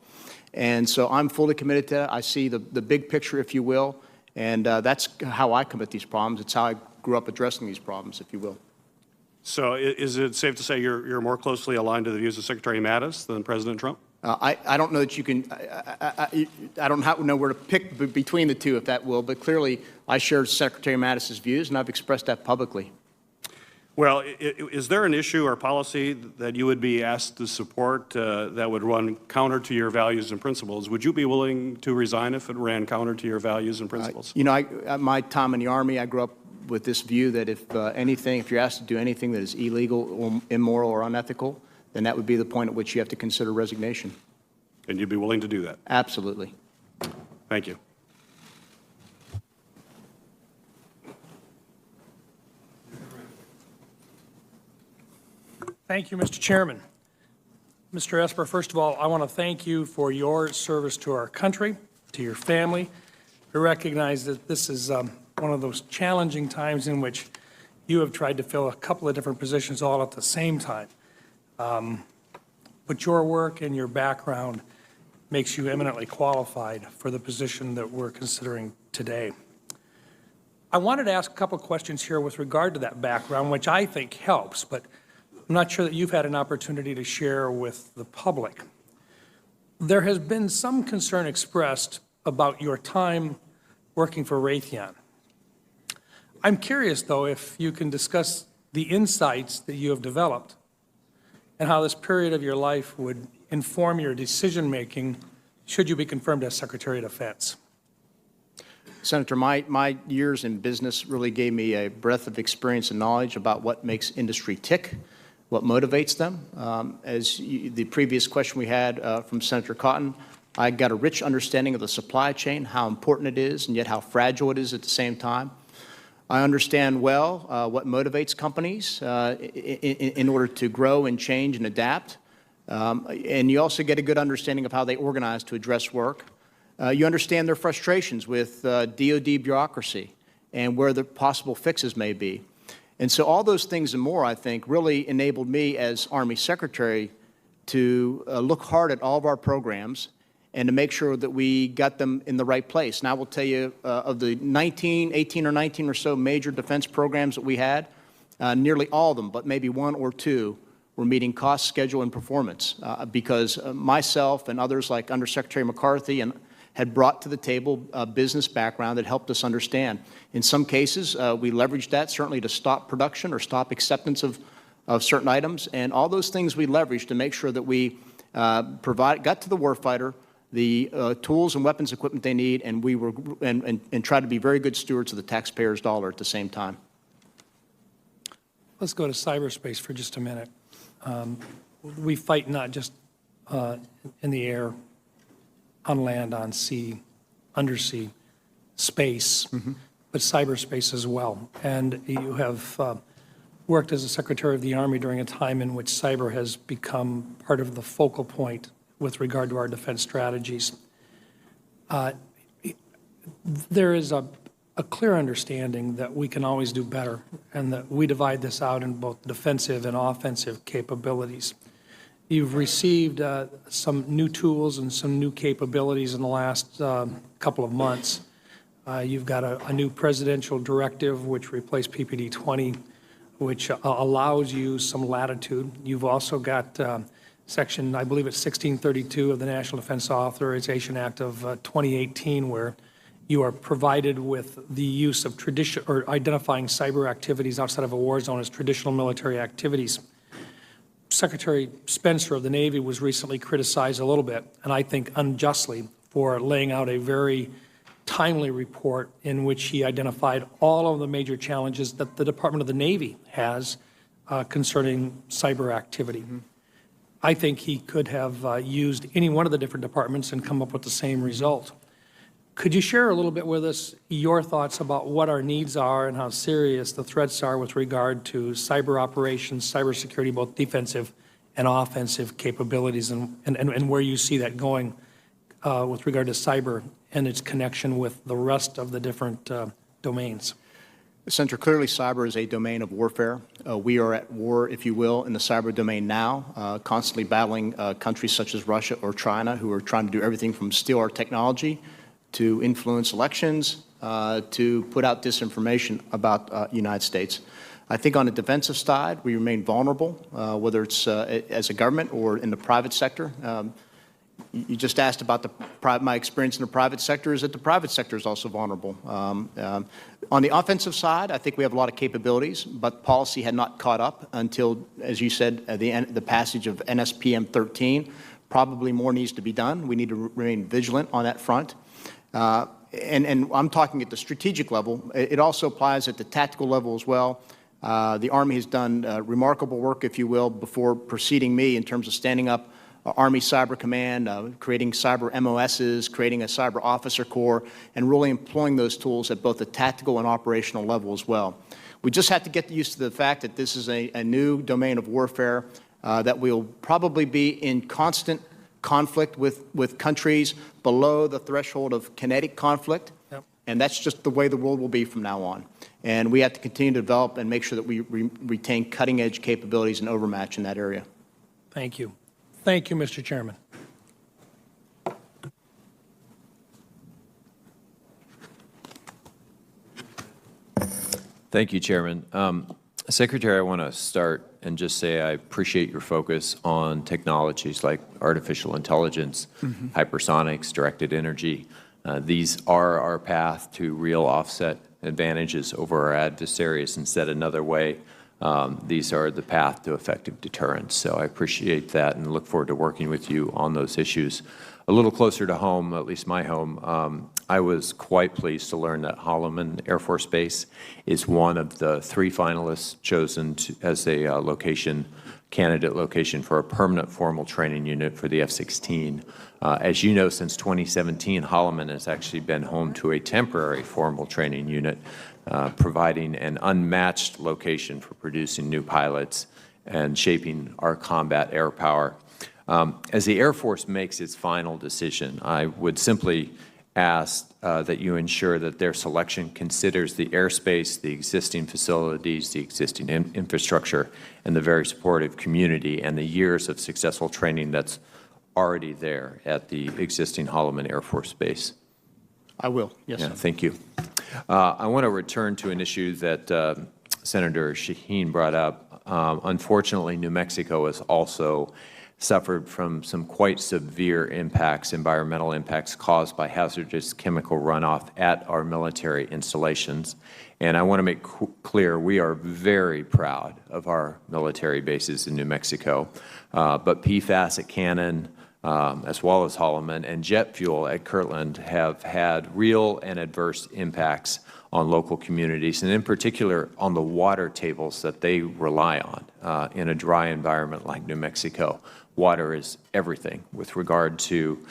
And so I'm fully committed to that. I see the big picture, if you will, and that's how I come at these problems. It's how I grew up addressing these problems, if you will. So is it safe to say you're more closely aligned to the views of Secretary Mattis than President Trump? I don't know that you can, I don't know where to pick between the two, if that will, but clearly I share Secretary Mattis's views, and I've expressed that publicly. Well, is there an issue or policy that you would be asked to support that would run counter to your values and principles? Would you be willing to resign if it ran counter to your values and principles? You know, my time in the Army, I grew up with this view that if you're asked to do anything that is illegal or immoral or unethical, then that would be the point at which you have to consider resignation. And you'd be willing to do that? Absolutely. Thank you. Thank you, Mr. Chairman. Mr. Esper, first of all, I want to thank you for your service to our country, to your family. We recognize that this is one of those challenging times in which you have tried to fill a couple of different positions all at the same time. But your work and your background makes you eminently qualified for the position that we're considering today. I wanted to ask a couple of questions here with regard to that background, which I think helps, but I'm not sure that you've had an opportunity to share with the public. There has been some concern expressed about your time working for Raytheon. I'm curious, though, if you can discuss the insights that you have developed and how this period of your life would inform your decision-making should you be confirmed as Secretary of Defense. Senator, my years in business really gave me a breadth of experience and knowledge about what makes industry tick, what motivates them. The previous question we had from Senator Cotton, I got a rich understanding of the supply chain, how important it is, and yet how fragile it is at the same time. I understand well what motivates companies in order to grow and change and adapt. And you also get a good understanding of how they organize to address work. You understand their frustrations with DOD bureaucracy and where the possible fixes may be. And so all those things and more, I think, really enabled me as Army Secretary to look hard at all of our programs and to make sure that we got them in the right place. And I will tell you, of the 18 or 19 or so major defense programs that we had, nearly all of them, but maybe one or two, were meeting cost, schedule, and performance because myself and others like Undersecretary McCarthy had brought to the table a business background that helped us understand. In some cases, we leveraged that certainly to stop production or stop acceptance of certain items, and all those things we leveraged to make sure that we got to the warfighter the tools and weapons equipment they need, and we were and try to be very good stewards of the taxpayers' dollar at the same time. Let's go to cyberspace for just a minute. We fight not just in the air, on land, on sea, undersea, space, but cyberspace as well. And you have worked as a Secretary of the Army during a time in which cyber has become part of the focal point with regard to our defense strategies. There is a clear understanding that we can always do better and that we divide this out in both defensive and offensive capabilities. You've received some new tools and some new capabilities in the last couple of months. You've got a new presidential directive which replaced PPD-20, which allows you some latitude. You've also got Section, I believe it's 1632 of the National Defense Authorization Act of 2018, where you are provided with the use of identifying cyber activities outside of a war zone as traditional military activities. Secretary Spencer of the Navy was recently criticized a little bit, and I think unjustly, for laying out a very timely report in which he identified all of the major challenges that the Department of the Navy has concerning cyber activity. I think he could have used any one of the different departments and come up with the same result. Could you share a little bit with us your thoughts about what our needs are and how serious the threats are with regard to cyber operations, cybersecurity, both defensive and offensive capabilities, and where you see that going with regard to cyber and its connection with the rest of the different domains? Senator, clearly cyber is a domain of warfare. We are at war, if you will, in the cyber domain now, constantly battling countries such as Russia or China who are trying to do everything from steal our technology to influence elections, to put out disinformation about the United States. I think on the defensive side, we remain vulnerable, whether it's as a government or in the private sector. You just asked about my experience in the private sector, is that the private sector is also vulnerable. On the offensive side, I think we have a lot of capabilities, but policy had not caught up until, as you said, the passage of NSPM 13. Probably more needs to be done. We need to remain vigilant on that front. And I'm talking at the strategic level. It also applies at the tactical level as well. The Army has done remarkable work, if you will, before preceding me in terms of standing up Army Cyber Command, creating cyber MOSs, creating a cyber officer corps, and really employing those tools at both the tactical and operational level as well. We just have to get used to the fact that this is a new domain of warfare. that we'll probably be in constant conflict with countries below the threshold of kinetic conflict. Yep. And that's just the way the world will be from now on. And we have to continue to develop and make sure that we retain cutting-edge capabilities and overmatch in that area. Thank you. Thank you, Mr. Chairman. Thank you, Chairman. Secretary, I want to start and just say I appreciate your focus on technologies like artificial intelligence, hypersonics, directed energy. These are our path to real offset advantages over our adversaries. And said another way, these are the path to effective deterrence. So I appreciate that and look forward to working with you on those issues. A little closer to home, at least my home, I was quite pleased to learn that Holloman Air Force Base is one of the 3 finalists chosen as a candidate location for a permanent formal training unit for the F-16. As you know, since 2017, Holloman has actually been home to a temporary formal training unit, providing an unmatched location for producing new pilots and shaping our combat air power. As the Air Force makes its final decision, I would simply ask that you ensure that their selection considers the airspace, the existing facilities, the existing infrastructure, and the very supportive community and the years of successful training that's already there at the existing Holloman Air Force Base. I will. Yes, Yeah, sir. thank you. I want to return to an issue that Senator Shaheen brought up. Unfortunately, New Mexico has also suffered from some quite severe impacts, environmental impacts caused by hazardous chemical runoff at our military installations. And I want to make clear we are very proud of our military bases in New Mexico. But PFAS at Cannon, as well as Holloman, and jet fuel at Kirtland have had real and adverse impacts on local communities, and in particular on the water tables that they rely on in a dry environment like New Mexico. Water is everything with regard to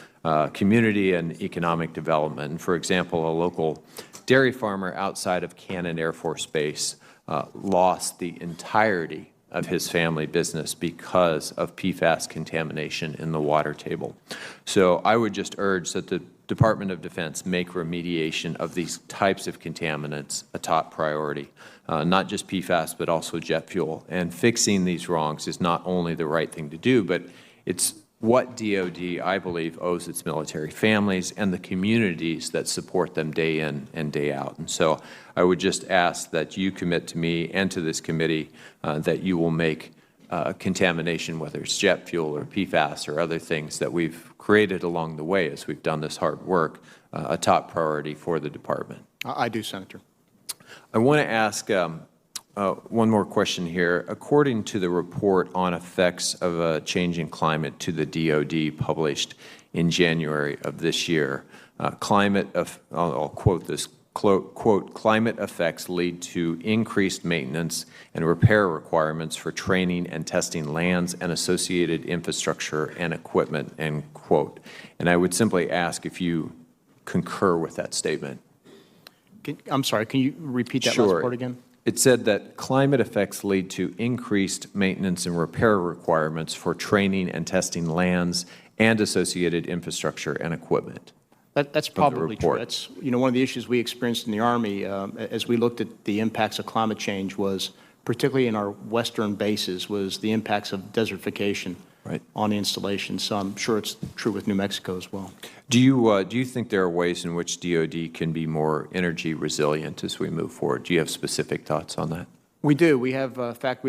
community and economic development. And for example, a local dairy farmer outside of Cannon Air Force Base lost the entirety of his family business because of PFAS contamination in the water table. So I would just urge that the Department of Defense make remediation of these types of contaminants a top priority, not just PFAS, but also jet fuel. And fixing these wrongs is not only the right thing to do, but it's what DOD, I believe, owes its military families and the communities that support them day in and day out. And so I would just ask that you commit to me and to this committee that you will make contamination, whether it's jet fuel or PFAS or other things that we've created along the way as we've done this hard work, a top priority for the department. I do, Senator. I want to ask one more question here. According to the report on effects of a changing climate to the DOD published in January of this year, I'll quote this, quote, climate effects lead to increased maintenance and repair requirements for training and testing lands and associated infrastructure and equipment, end quote. And I would simply ask if you concur with that statement. I'm sorry, can you repeat that Sure. last part again? It said that climate effects lead to increased maintenance and repair requirements for training and testing lands and associated infrastructure and equipment. That's probably true. report. That's, one of the issues we experienced in the Army as we looked at the impacts of climate change was, particularly in our western bases, was the impacts of desertification on the installation. So I'm sure it's true with New Mexico as well. Do you think there are ways in which DOD can be more energy resilient as we move forward? Do you have specific thoughts on that? We do. We have, in fact,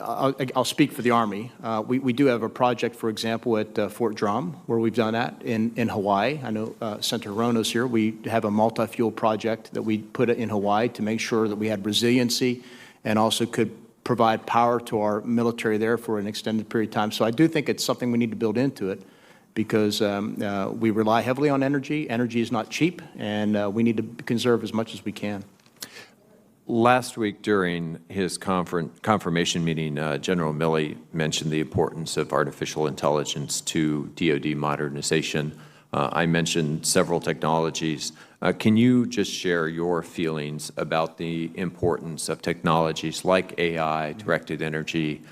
I'll speak for the Army. We do have a project, for example, at Fort Drum, where we've done that in Hawaii. I know Senator Rono's here. We have a multi-fuel project that we put in Hawaii to make sure that we had resiliency and also could provide power to our military there for an extended period of time. So I do think it's something we need to build into it because we rely heavily on energy. Energy is not cheap, and we need to conserve as much as we can. Last week during his confirmation meeting, General Milley mentioned the importance of artificial intelligence to DOD modernization. I mentioned several technologies. Can you just share your feelings about the importance of technologies like AI, directed energy,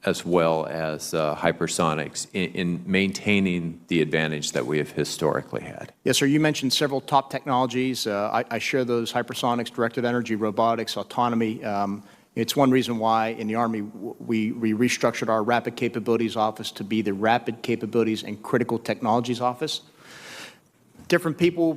as well as hypersonics in maintaining the advantage that we have historically had? Yes, sir. You mentioned several top technologies. I share those: hypersonics, directed energy, robotics, autonomy. It's one reason why in the Army we restructured our Rapid Capabilities Office to be the Rapid Capabilities and Critical Technologies Office. Different people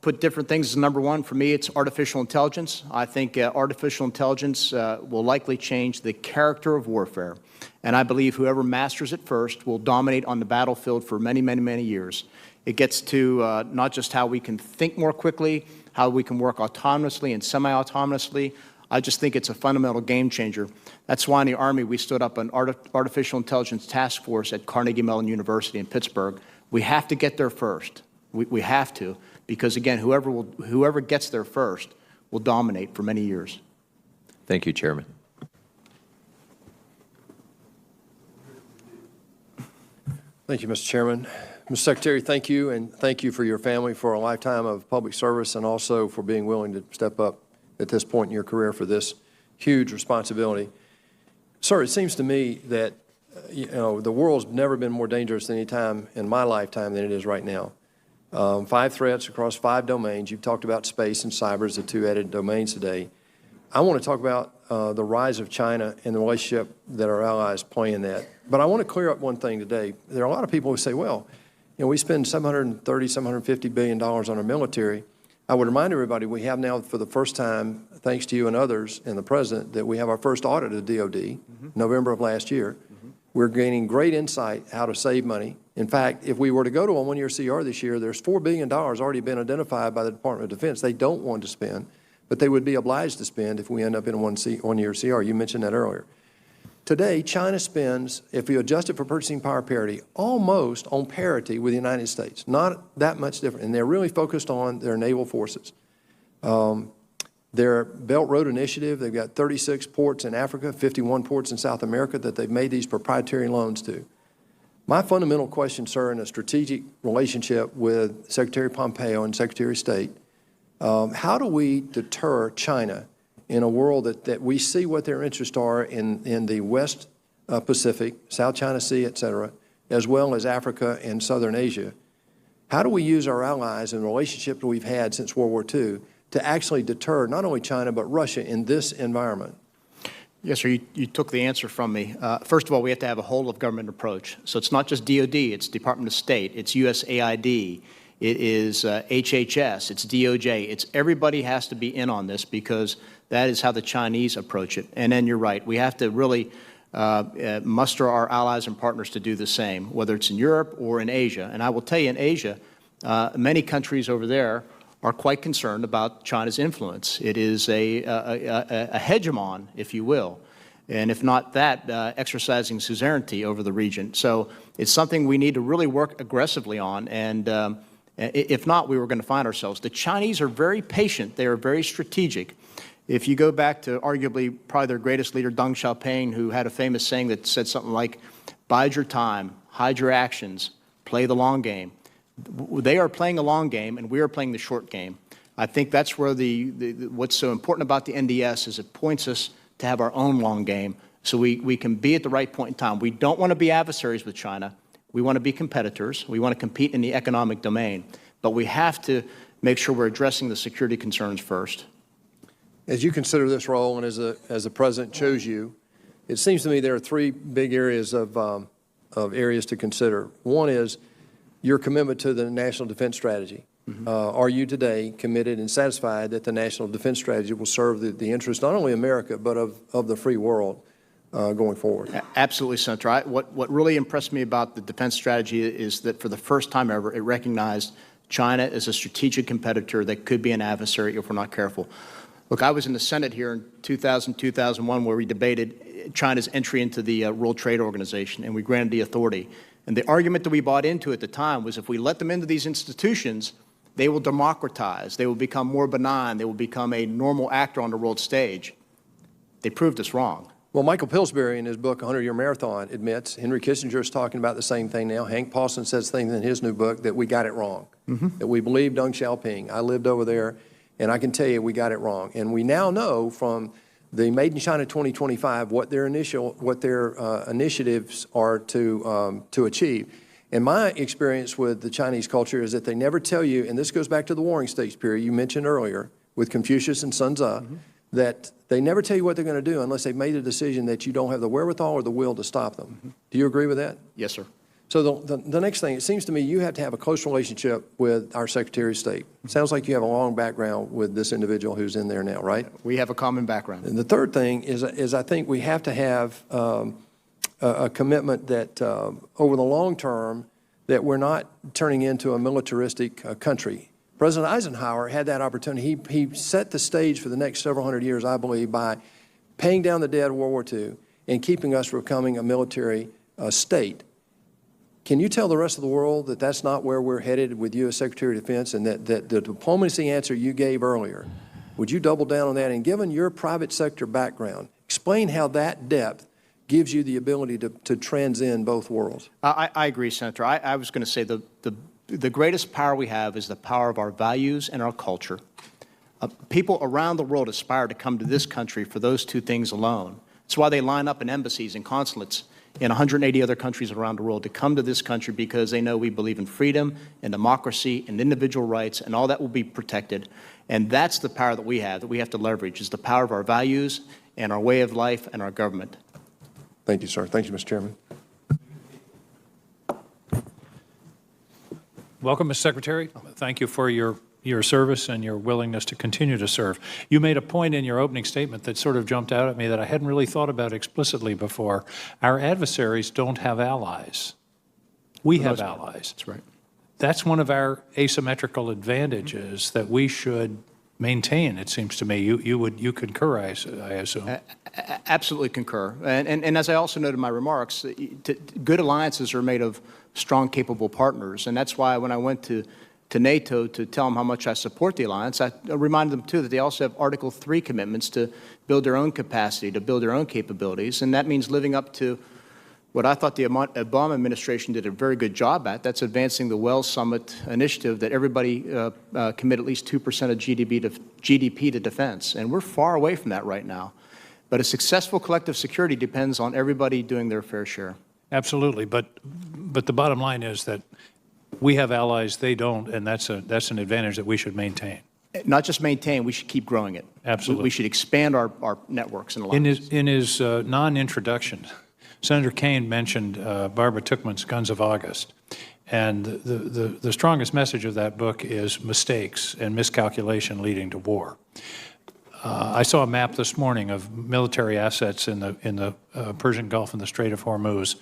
put different things as number one. For me, it's artificial intelligence. I think artificial intelligence will likely change the character of warfare. And I believe whoever masters it first will dominate on the battlefield for many, many, many years. It gets to not just how we can think more quickly, how we can work autonomously and semi-autonomously. I just think it's a fundamental game changer. That's why in the Army we stood up an artificial intelligence task force at Carnegie Mellon University in Pittsburgh. We have to get there first. We have to, because again, whoever gets there first will dominate for many years. Thank you, Chairman. Thank you, Mr. Chairman. Mr. Secretary, thank you, and thank you for your family for a lifetime of public service and also for being willing to step up at this point in your career for this huge responsibility. Sir, it seems to me that the world's never been more dangerous any time in my lifetime than it is right now. 5 threats across 5 domains. You've talked about space and cyber as the 2 added domains today. I want to talk about the rise of China and the relationship that our allies play in that. But I want to clear up one thing today. There are a lot of people who say, well, we spend $730, $750 billion on our military. I would remind everybody we have now for the first time, thanks to you and others and the President, that we have our first audit of DOD, November of last year. We're gaining great insight how to save money. In fact, if we were to go to a 1-year CR this year, there's $4 billion already been identified by the Department of Defense they don't want to spend, but they would be obliged to spend if we end up in a 1-year CR. You mentioned that earlier. Today, China spends, if you adjust it for purchasing power parity, almost on parity with the United States. Not that much different. And they're really focused on their naval forces. Their Belt Road Initiative, they've got 36 ports in Africa, 51 ports in South America that they've made these proprietary loans to. My fundamental question, sir, in a strategic relationship with Secretary Pompeo and Secretary of State, how do we deter China in a world that we see what their interests are in the West Pacific, South China Sea, et cetera, as well as Africa and Southern Asia? How do we use our allies and the relationship that we've had since World War II to actually deter not only China but Russia in this environment? Yes, sir, you took the answer from me. First of all, we have to have a whole-of-government approach. So it's not just DOD, it's Department of State, it's USAID, it is HHS, it's DOJ. It's everybody has to be in on this because that is how the Chinese approach it. And then you're right, we have to really muster our allies and partners to do the same, whether it's in Europe or in Asia. And I will tell you, in Asia, many countries over there are quite concerned about China's influence. It is a hegemon, if you will, and if not that, exercising suzerainty over the region. So it's something we need to really work aggressively on, and if not, we were going to find ourselves. The Chinese are very patient. They are very strategic. If you go back to arguably probably their greatest leader, Deng Xiaoping, who had a famous saying that said something like, bide your time, hide your actions, play the long game. They are playing a long game, and we are playing the short game. I think that's where what's so important about the NDS is it points us to have our own long game so we can be at the right point in time. We don't want to be adversaries with China. We want to be competitors. We want to compete in the economic domain. But we have to make sure we're addressing the security concerns first. As you consider this role and as the President chose you, it seems to me there are 3 big areas of areas to consider. One is your commitment to the National Defense Strategy. Are you today committed and satisfied that the National Defense Strategy will serve the interests not only of America but of the free world going forward? Absolutely, Senator. What really impressed me about the defense strategy is that for the first time ever, it recognized China as a strategic competitor that could be an adversary if we're not careful. Look, I was in the Senate here in 2000, 2001, where we debated China's entry into the World Trade Organization, and we granted the authority. And the argument that we bought into at the time was if we let them into these institutions, they will democratize, they will become more benign, they will become a normal actor on the world stage. They proved us wrong. Well, Michael Pillsbury in his book, 100-Year Marathon, admits, Henry Kissinger is talking about the same thing now. Hank Paulson says things in his new book that we got it wrong, that we believed Deng Xiaoping. I lived over there, and I can tell you we got it wrong. And we now know from the Made in China 2025, what their initiatives are to achieve. And my experience with the Chinese culture is that they never tell you, and this goes back to the Warring States period you mentioned earlier with Confucius and Sun Tzu, that they never tell you what they're going to do unless they've made a decision that you don't have the wherewithal or the will to stop them. Do you agree with that? Yes, sir. So the next thing, it seems to me you have to have a close relationship with our Secretary of State. It sounds like you have a long background with this individual who's in there now, right? We have a common background. And the third thing is I think we have to have a commitment that over the long term that we're not turning into a militaristic country. President Eisenhower had that opportunity. He set the stage for the next several hundred years, I believe, by paying down the debt of World War II and keeping us from becoming a military state. Can you tell the rest of the world that that's not where we're headed with you as Secretary of Defense, and that the diplomacy answer you gave earlier, would you double down on that? And given your private sector background, explain how that depth gives you the ability to transcend both worlds. I agree, Senator. I was going to say the greatest power we have is the power of our values and our culture. People around the world aspire to come to this country for those two things alone. That's why they line up in embassies and consulates in 180 other countries around the world to come to this country, because they know we believe in freedom and democracy and individual rights, and all that will be protected. And that's the power that we have to leverage, is the power of our values and our way of life and our government. Thank you, sir. Thank you, Mr. Chairman. Welcome, Mr. Secretary. Thank you for your service and your willingness to continue to serve. You made a point in your opening statement that sort of jumped out at me that I hadn't really thought about explicitly before. Our adversaries don't have allies. We have allies. That's right. That's one of our asymmetrical advantages that we should maintain, it seems to me. You concur, I assume. Absolutely concur. And as I also noted in my remarks, good alliances are made of strong, capable partners. And that's why when I went to NATO to tell them how much I support the alliance, I reminded them, too, that they also have Article 3 commitments to build their own capacity, to build their own capabilities. And that means living up to what I thought the Obama administration did a very good job at. That's advancing the Wells Summit initiative that everybody commit at least 2% of GDP to defense. And we're far away from that right now. But a successful collective security depends on everybody doing their fair share. Absolutely. But the bottom line is that we have allies, they don't, and that's an advantage that we should maintain. Not just maintain, we should keep growing it. Absolutely. We should expand our networks and alliances. In his non-introduction, Senator Kaine mentioned Barbara Tuchman's Guns of August. And the strongest message of that book is mistakes and miscalculation leading to war. I saw a map this morning of military assets in the Persian Gulf and the Strait of Hormuz.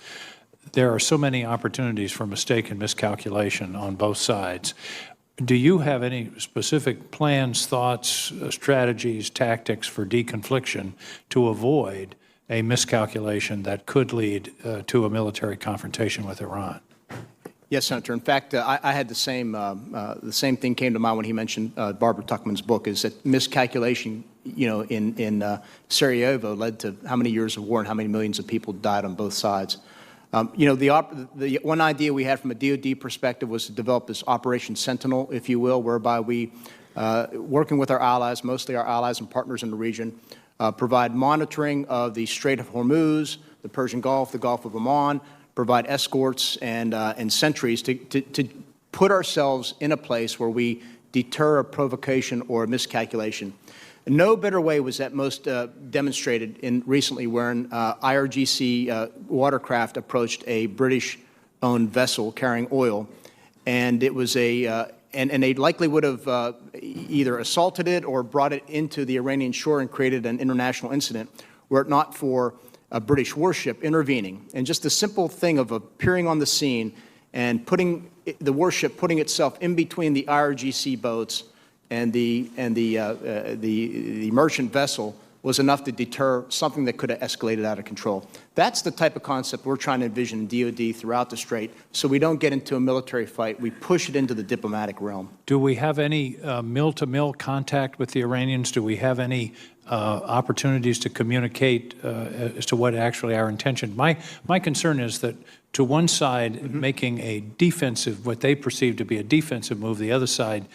There are so many opportunities for mistake and miscalculation on both sides. Do you have any specific plans, thoughts, strategies, tactics for deconfliction to avoid a miscalculation that could lead to a military confrontation with Iran? Yes, Senator. In fact, I had the same thing came to mind when he mentioned Barbara Tuchman's book, is that miscalculation, in Sarajevo led to how many years of war and how many millions of people died on both sides. The one idea we had from a DOD perspective was to develop this Operation Sentinel, if you will, whereby we, working with our allies, mostly our allies and partners in the region, provide monitoring of the Strait of Hormuz, the Persian Gulf, the Gulf of Oman, provide escorts and sentries to put ourselves in a place where we deter a provocation or a miscalculation. No better way was that most demonstrated recently when IRGC watercraft approached a British-owned vessel carrying oil, and it was and they likely would have either assaulted it or brought it into the Iranian shore and created an international incident were it not for a British warship intervening. And just the simple thing of appearing on the scene and putting the warship putting itself in between the IRGC boats and the merchant vessel was enough to deter something that could have escalated out of control. That's the type of concept we're trying to envision in DOD throughout the Strait, so we don't get into a military fight. We push it into the diplomatic realm. Do we have any mill-to-mill contact with the Iranians? Do we have any opportunities to communicate as to what actually our intention? My concern is that to one side making a defensive, what they perceive to be a defensive move, the other side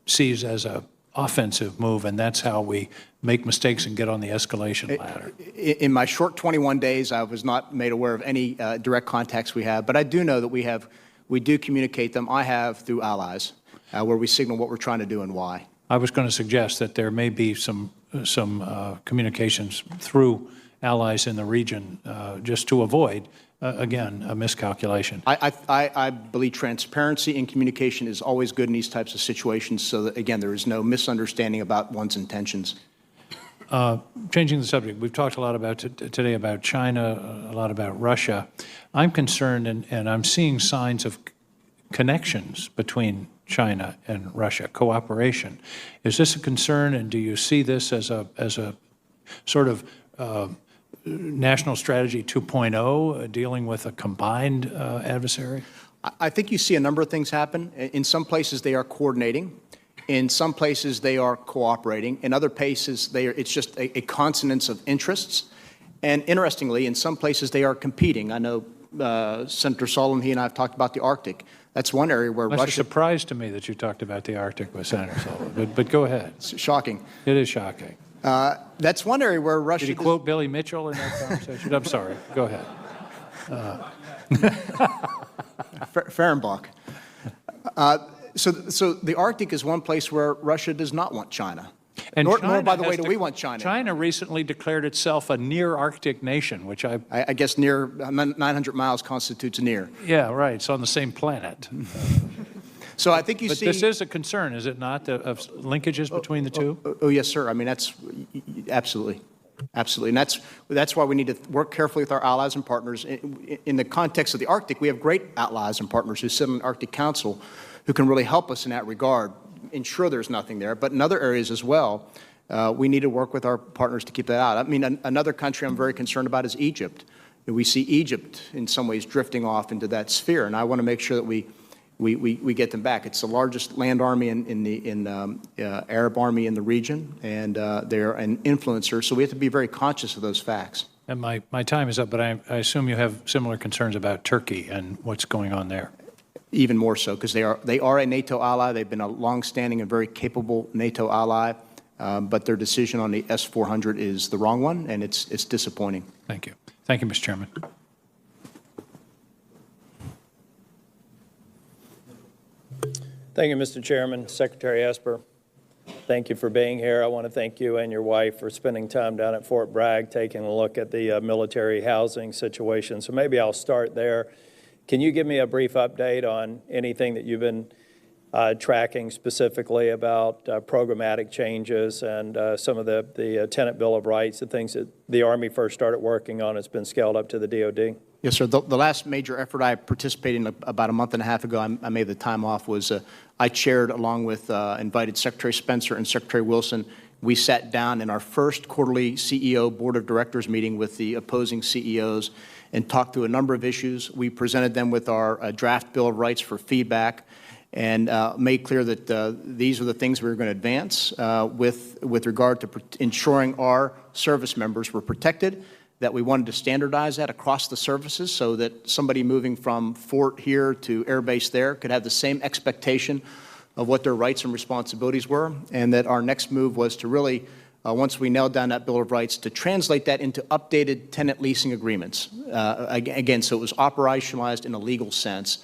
sees as a offensive move, and that's how we make mistakes and get on the escalation ladder. In my short 21 days, I was not made aware of any direct contacts we have, but I do know that we do communicate them. I have through allies, where we signal what we're trying to do and why. I was going to suggest that there may be some communications through allies in the region just to avoid, again, a miscalculation. I believe transparency and communication is always good in these types of situations so that, again, there is no misunderstanding about one's intentions. Changing the subject, we've talked a lot about today about China, a lot about Russia. I'm concerned, and I'm seeing signs of connections between China and Russia, cooperation. Is this a concern, and do you see this as a sort of national strategy 2.0, dealing with a combined adversary? I think you see a number of things happen. In some places, they are coordinating. In some places, they are cooperating. In other places, it's just a consonance of interests. And interestingly, in some places, they are competing. I know Senator Solomon, he and I have talked about the Arctic. That's one area where It's Russia... a surprise to me that you talked about the Arctic with Senator Solomon, but go ahead. It's shocking. It is shocking. That's one area where Russia... Did he quote Billy Mitchell in that conversation? I'm sorry. Go ahead. Fehrenbach. So the Arctic is one place where Russia does not want China. And nor, China by the way, has do we want China. China recently declared itself a near-Arctic nation, which I guess near 900 miles constitutes near. Yeah, right. It's on the same planet. So I think you see... But this is a concern, is it not, of linkages between the two? Oh, yes, sir. I mean, that's absolutely. Absolutely. And that's why we need to work carefully with our allies and partners. In the context of the Arctic, we have great allies and partners who sit on the Arctic Council who can really help us in that regard, ensure there's nothing there. But in other areas as well, we need to work with our partners to keep that out. I mean, another country I'm very concerned about is Egypt. We see Egypt in some ways drifting off into that sphere, and I want to make sure that we get them back. It's the largest land army in the Arab army in the region, and they're an influencer, so we have to be very conscious of those facts. And my time is up, but I assume you have similar concerns about Turkey and what's going on there. Even more so, because they are a NATO ally. They've been a long-standing and very capable NATO ally, but their decision on the S-400 is the wrong one, and it's disappointing. Thank you. Thank you, Mr. Chairman. Thank you, Mr. Chairman. Secretary Esper, thank you for being here. I want to thank you and your wife for spending time down at Fort Bragg, taking a look at the military housing situation. So maybe I'll start there. Can you give me a brief update on anything that you've been tracking specifically about programmatic changes and some of the Tenant Bill of Rights, the things that the Army first started working on has been scaled up to the DOD? Yes, sir. The last major effort I participated in about a month and a half ago, I made the time off, was I chaired, along with invited Secretary Spencer and Secretary Wilson. We sat down in our first quarterly CEO Board of Directors meeting with the opposing CEOs and talked through a number of issues. We presented them with our draft Bill of Rights for feedback and made clear that these are the things we were going to advance with regard to ensuring our service members were protected, that we wanted to standardize that across the services so that somebody moving from fort here to air base there could have the same expectation of what their rights and responsibilities were, and that our next move was to really, once we nailed down that Bill of Rights, to translate that into updated tenant leasing agreements. Again, so it was operationalized in a legal sense.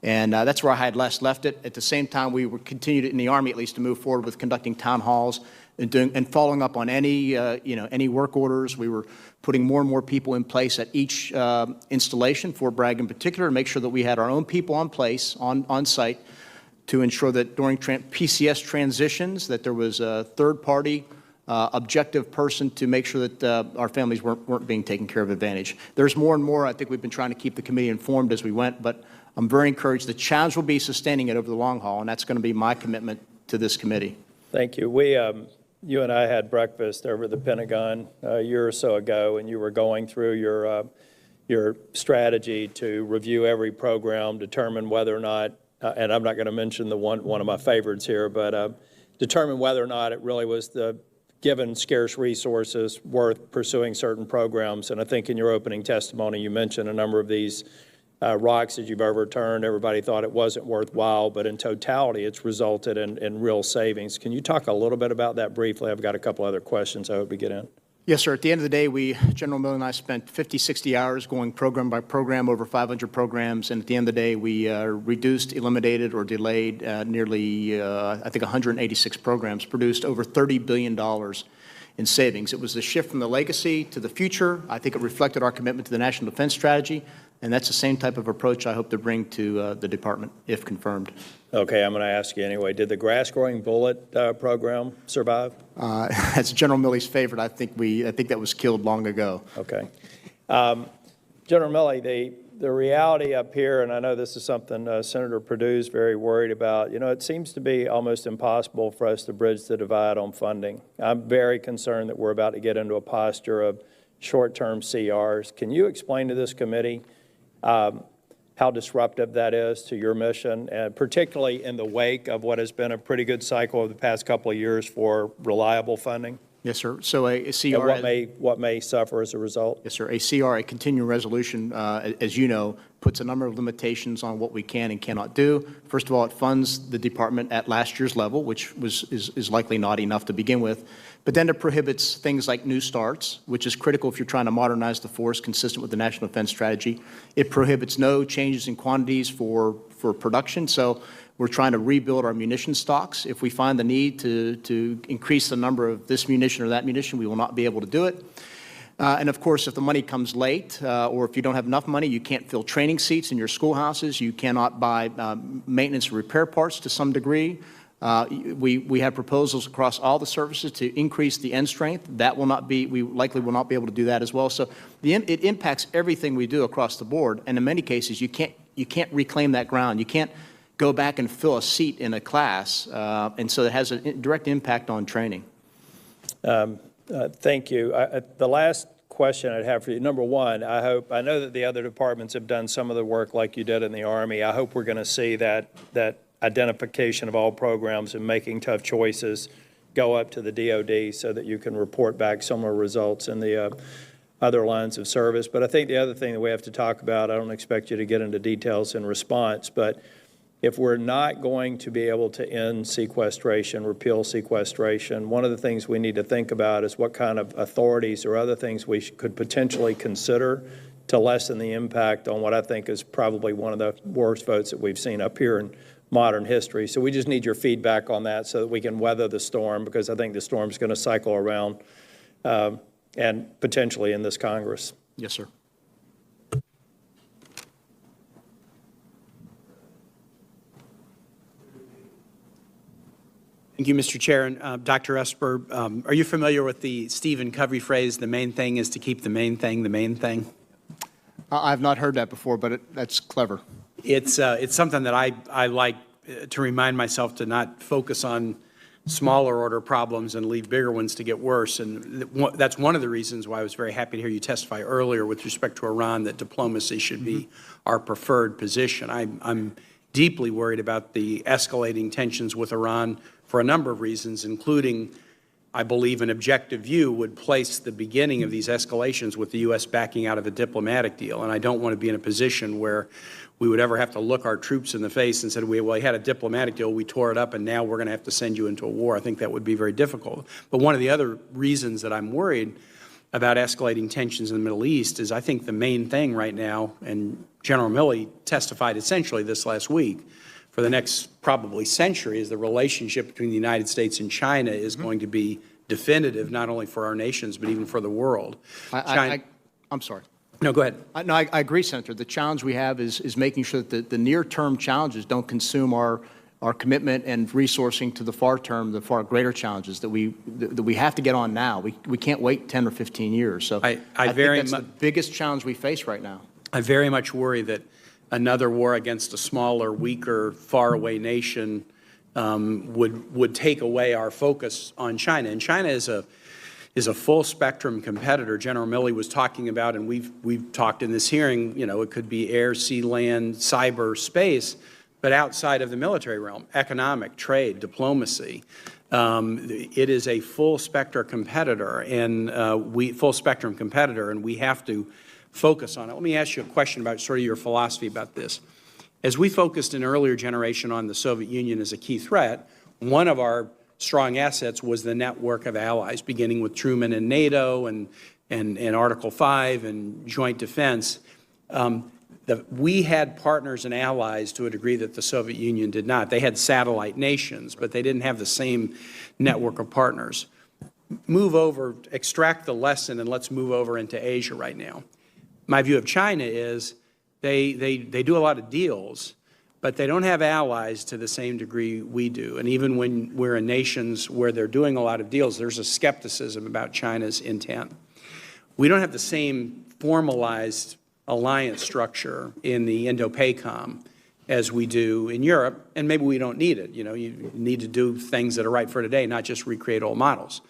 And that's where I had left it. At the same time, we were continued in the Army, at least, to move forward with conducting town halls and following up on any work orders. We were putting more and more people in place at each installation, Fort Bragg in particular, to make sure that we had our own people on place, on site, to ensure that during PCS transitions that there was a third-party objective person to make sure that our families weren't being taken care of advantage. There's more and more. I think we've been trying to keep the committee informed as we went, but I'm very encouraged. The challenge will be sustaining it over the long haul, and that's going to be my commitment to this committee. Thank you. You and I had breakfast over at the Pentagon a year or so ago, and you were going through your strategy to review every program, determine whether or not, and I'm not going to mention the one of my favorites here, but determine whether or not it really was given scarce resources worth pursuing certain programs. And I think in your opening testimony, you mentioned a number of these rocks that you've overturned. Everybody thought it wasn't worthwhile, but in totality, it's resulted in real savings. Can you talk a little bit about that briefly? I've got a couple other questions I hope we get in. Yes, sir. At the end of the day, General Miller and I spent 50, 60 hours going program by program, over 500 programs, and at the end of the day, we reduced, eliminated, or delayed nearly, I think, 186 programs, produced over $30 billion in savings. It was a shift from the legacy to the future. I think it reflected our commitment to the National Defense Strategy, and that's the same type of approach I hope to bring to the Department, if confirmed. Okay, I'm going to ask you anyway. Did the grass-growing bullet program survive? That's General Milley's favorite. I think that was killed long ago. Okay. General Milley, the reality up here, and I know this is something Senator Perdue's very worried about, you know, it seems to be almost impossible for us to bridge the divide on funding. I'm very concerned that we're about to get into a posture of short-term CRs. Can you explain to this committee how disruptive that is to your mission, and particularly in the wake of what has been a pretty good cycle of the past couple of years for reliable funding? Yes, sir. So a CR... And what may suffer as a result? Yes, sir. A CR, a continuing resolution, as you know, puts a number of limitations on what we can and cannot do. First of all, it funds the Department at last year's level, which is likely not enough to begin with. But then it prohibits things like new starts, which is critical if you're trying to modernize the force consistent with the National Defense Strategy. It prohibits no changes in quantities for production. So we're trying to rebuild our munition stocks. If we find the need to increase the number of this munition or that munition, we will not be able to do it. And of course, if the money comes late or if you don't have enough money, you can't fill training seats in your schoolhouses. You cannot buy maintenance and repair parts to some degree. We have proposals across all the services to increase the end strength. That will not be, we likely will not be able to do that as well. So it impacts everything we do across the board. And in many cases, you can't reclaim that ground. You can't go back and fill a seat in a class. And so it has a direct impact on training. Thank you. The last question I'd have for you, number one, I know that the other departments have done some of the work like you did in the Army. I hope we're going to see that identification of all programs and making tough choices go up to the DOD so that you can report back similar results in the other lines of service. But I think the other thing that we have to talk about, I don't expect you to get into details in response, but if we're not going to be able to end sequestration, repeal sequestration, one of the things we need to think about is what kind of authorities or other things we could potentially consider to lessen the impact on what I think is probably one of the worst votes that we've seen up here in modern history. So we just need your feedback on that so that we can weather the storm, because I think the storm's going to cycle around and potentially in this Congress. Yes, sir. Thank you, Mr. Chair. And Dr. Esper, are you familiar with the Stephen Covey phrase, the main thing is to keep the main thing the main thing? I've not heard that before, but that's clever. It's something that I like to remind myself to not focus on smaller order problems and leave bigger ones to get worse. And that's one of the reasons why I was very happy to hear you testify earlier with respect to Iran, that diplomacy should be our preferred position. I'm deeply worried about the escalating tensions with Iran for a number of reasons, including, I believe, an objective view would place the beginning of these escalations with the U.S. backing out of a diplomatic deal. And I don't want to be in a position where we would ever have to look our troops in the face and say, well, we had a diplomatic deal, we tore it up, and now we're going to have to send you into a war. I think that would be very difficult. But one of the other reasons that I'm worried about escalating tensions in the Middle East is I think the main thing right now, and General Milley testified essentially this last week, for the next probably century, is the relationship between the United States and China is going to be definitive, not only for our nations, but even for the world. I'm sorry. No, go ahead. No, I agree, Senator. The challenge we have is making sure that the near-term challenges don't consume our commitment and resourcing to the far-term, the far greater challenges that we have to get on now. We can't wait 10 or 15 years. So I think that's the biggest challenge we face right now. I very much worry that another war against a smaller, weaker, faraway nation would take away our focus on China. And China is a full spectrum competitor. General Milley was talking about, and we've talked in this hearing, you know, it could be air, sea, land, cyber, space, but outside of the military realm, economic, trade, diplomacy. It is a full spectrum competitor, and we have to focus on it. Let me ask you a question about sort of your philosophy about this. As we focused in earlier generation on the Soviet Union as a key threat, one of our strong assets was the network of allies, beginning with Truman and NATO and Article 5 and joint defense. We had partners and allies to a degree that the Soviet Union did not. They had satellite nations, but they didn't have the same network of partners. Move over, extract the lesson, and let's move over into Asia right now. My view of China is they do a lot of deals, but they don't have allies to the same degree we do. And even when we're in nations where they're doing a lot of deals, there's a skepticism about China's intent. We don't have the same formalized alliance structure in the Indo-PACOM as we do in Europe, and maybe we don't need it. You know, you need to do things that are right for today, not just recreate old models.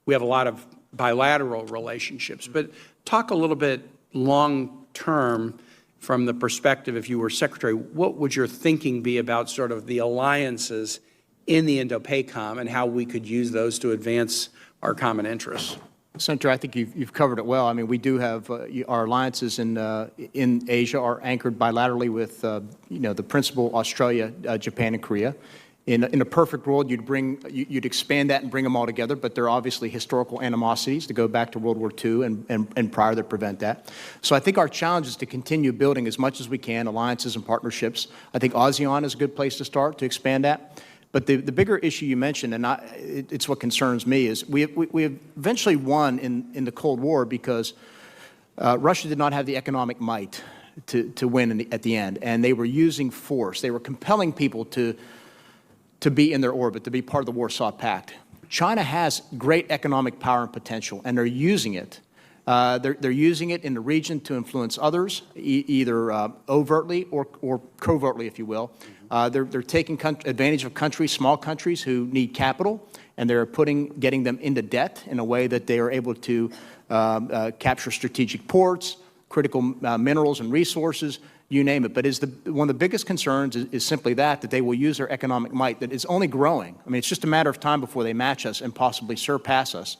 We have a lot of bilateral relationships, but talk a little bit long-term from the perspective, if you were Secretary, what would your thinking be about sort of the alliances in the Indo-PACOM and how we could use those to advance our common interests? Senator, I think you've covered it well. I mean, we do have our alliances in Asia are anchored bilaterally with, the principal Australia, Japan, and Korea. In a perfect world, you'd expand that and bring them all together, but there are obviously historical animosities to go back to World War II and prior that prevent that. So I think our challenge is to continue building as much as we can, alliances and partnerships. I think ASEAN is a good place to start to expand that. But the bigger issue you mentioned, and it's what concerns me, is we eventually won in the Cold War because Russia did not have the economic might to win at the end, and they were using force. They were compelling people to be in their orbit, to be part of the Warsaw Pact. China has great economic power and potential, and they're using it. They're using it in the region to influence others, either overtly or covertly, if you will. They're taking advantage of countries, small countries who need capital, and they're getting them into debt in a way that they are able to capture strategic ports, critical minerals and resources, you name it. But one of the biggest concerns is simply that they will use their economic might that is only growing. I mean, it's just a matter of time before they match us and possibly surpass us,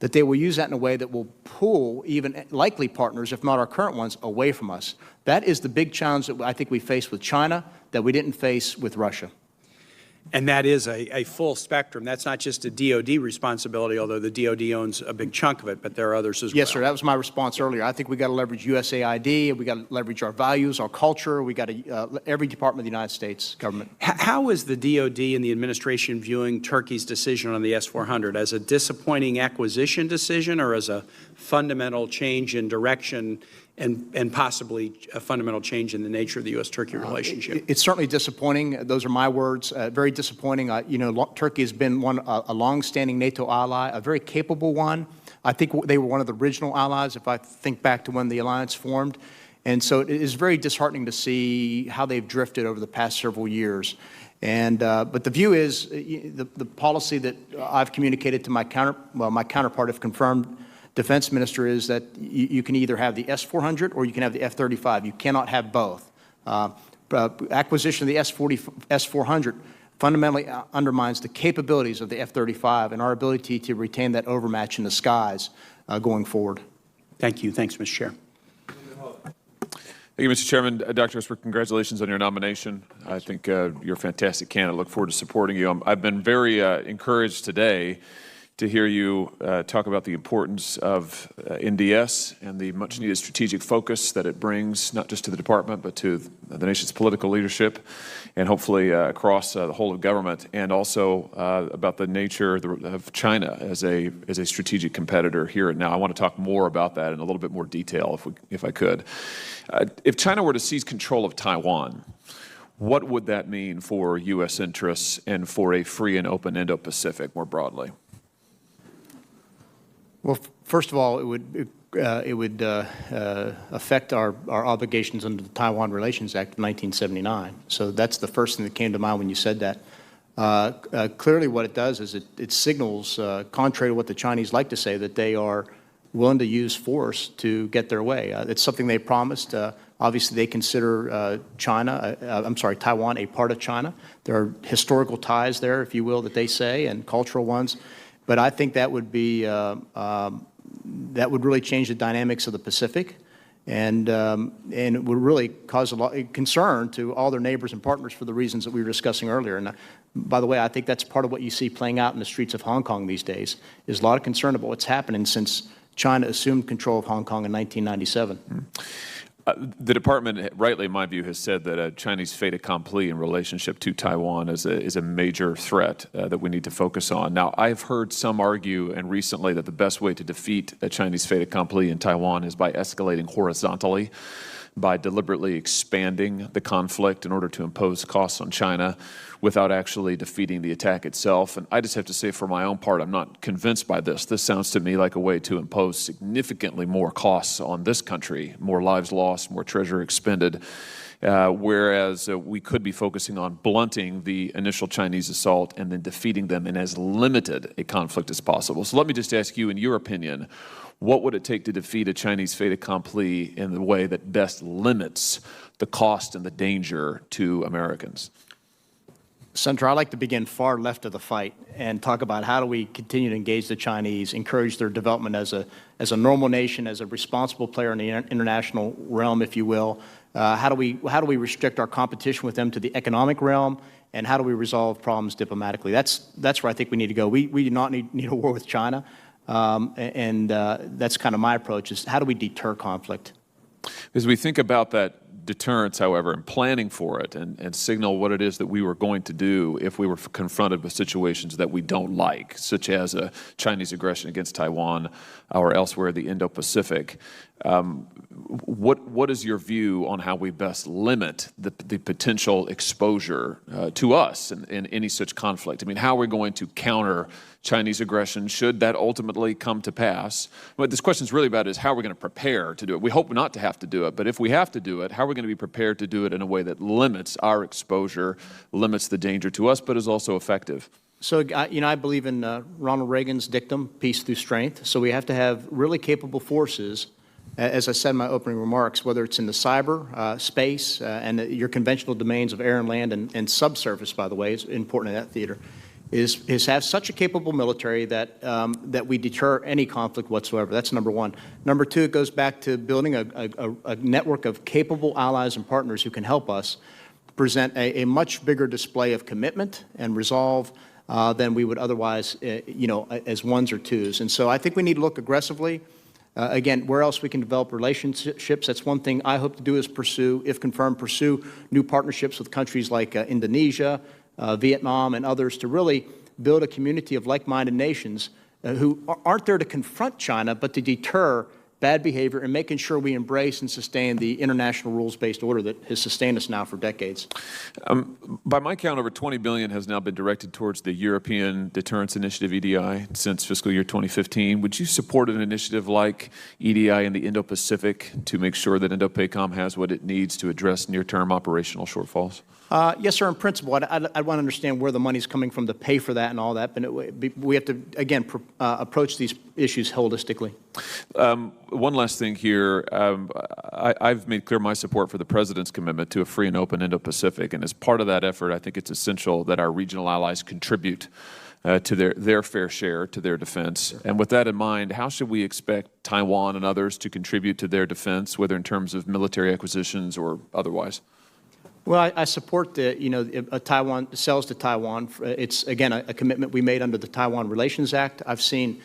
that they will use that in a way that will pull even likely partners, if not our current ones, away from us. That is the big challenge that I think we face with China that we didn't face with Russia. And that is a full spectrum. That's not just a DOD responsibility, although the DOD owns a big chunk of it, but there are others as well. Yes, sir. That was my response earlier. I think we got to leverage USAID. We got to leverage our values, our culture. We got to every department of the United States government. How is the DOD and the administration viewing Turkey's decision on the S-400 as a disappointing acquisition decision, or as a fundamental change in direction and possibly a fundamental change in the nature of the U.S.-Turkey relationship? It's certainly disappointing. Those are my words. Very disappointing. Turkey has been a long-standing NATO ally, a very capable one. I think they were one of the original allies, if I think back to when the alliance formed. And so it is very disheartening to see how they've drifted over the past several years. But the view is the policy that I've communicated to my counterpart, if confirmed, Defense Minister, is that you can either have the S-400 or you can have the F-35. You cannot have both. Acquisition of the S-400 fundamentally undermines the capabilities of the F-35 and our ability to retain that overmatch in the skies going forward. Thank you. Thanks, Mr. Chair. Thank you, Mr. Chairman. Dr. Esper, congratulations on your nomination. I think you're a fantastic candidate. I look forward to supporting you. I've been very encouraged today to hear you talk about the importance of NDS and the much-needed strategic focus that it brings, not just to the department, but to the nation's political leadership, and hopefully across the whole of government, and also about the nature of China as a strategic competitor here and now. I want to talk more about that in a little bit more detail, if I could. If China were to seize control of Taiwan, what would that mean for U.S. interests and for a free and open Indo-Pacific more broadly? Well, first of all, it would affect our obligations under the Taiwan Relations Act of 1979. So that's the first thing that came to mind when you said that. Clearly, what it does is it signals, contrary to what the Chinese like to say, that they are willing to use force to get their way. It's something they promised. Obviously, they consider Taiwan a part of China. There are historical ties there, if you will, that they say, and cultural ones. But I think that would be that would really change the dynamics of the Pacific, And it would really cause a lot of concern to all their neighbors and partners for the reasons that we were discussing earlier. And by the way, I think that's part of what you see playing out in the streets of Hong Kong these days, is a lot of concern about what's happening since China assumed control of Hong Kong in 1997. The department, rightly in my view, has said that a Chinese fait accompli in relationship to Taiwan is a major threat that we need to focus on. Now, I've heard some argue, and recently, that the best way to defeat a Chinese fait accompli in Taiwan is by escalating horizontally, by deliberately expanding the conflict in order to impose costs on China without actually defeating the attack itself. And I just have to say, for my own part, I'm not convinced by this. This sounds to me like a way to impose significantly more costs on this country, more lives lost, more treasure expended, whereas we could be focusing on blunting the initial Chinese assault and then defeating them in as limited a conflict as possible. So let me just ask you, in your opinion, what would it take to defeat a Chinese fait accompli in the way that best limits the cost and the danger to Americans? Senator, I'd like to begin far left of the fight and talk about how do we continue to engage the Chinese, encourage their development as a normal nation, as a responsible player in the international realm, if you will. How do we restrict our competition with them to the economic realm, and how do we resolve problems diplomatically? That's where I think we need to go. We do not need a war with China, that's kind of my approach, is how do we deter conflict? As we think about that deterrence, however, and planning for it and signal what it is that we were going to do if we were confronted with situations that we don't like, such as a Chinese aggression against Taiwan or elsewhere in the Indo-Pacific. What is your view on how we best limit the potential exposure to us in any such conflict? I mean, how are we going to counter Chinese aggression should that ultimately come to pass? What this question is really about is how we're going to prepare to do it. We hope not to have to do it, but if we have to do it, how are we going to be prepared to do it in a way that limits our exposure, limits the danger to us, but is also effective? So, I believe in Ronald Reagan's dictum, peace through strength. So we have to have really capable forces, as I said in my opening remarks, whether it's in the cyber space and your conventional domains of air and land and subsurface, by the way, is important in that theater, is have such a capable military that that we deter any conflict whatsoever. That's number one. Number two, it goes back to building a network of capable allies and partners who can help us present a much bigger display of commitment and resolve than we would otherwise, as ones or twos. And so I think we need to look aggressively. Again, where else we can develop relationships. That's one thing I hope to do is pursue, if confirmed, pursue new partnerships with countries like Indonesia, Vietnam, and others to really build a community of like-minded nations who aren't there to confront China, but to deter bad behavior and making sure we embrace and sustain the international rules-based order that has sustained us now for decades. By my count, over $20 billion has now been directed towards the European Deterrence Initiative, EDI, since fiscal year 2015. Would you support an initiative like EDI in the Indo-Pacific to make sure that Indo-PACOM has what it needs to address near-term operational shortfalls? Yes, sir, in principle. I'd want to understand where the money's coming from to pay for that and all that, but we have to, again, approach these issues holistically. One last thing here. I've made clear my support for the President's commitment to a free and open Indo-Pacific, and as part of that effort, I think it's essential that our regional allies contribute to their fair share to their defense. And with that in mind, how should we expect Taiwan and others to contribute to their defense, whether in terms of military acquisitions or otherwise? Well, I support the, Taiwan sales to Taiwan. It's, again, a commitment we made under the Taiwan Relations Act. I've seen,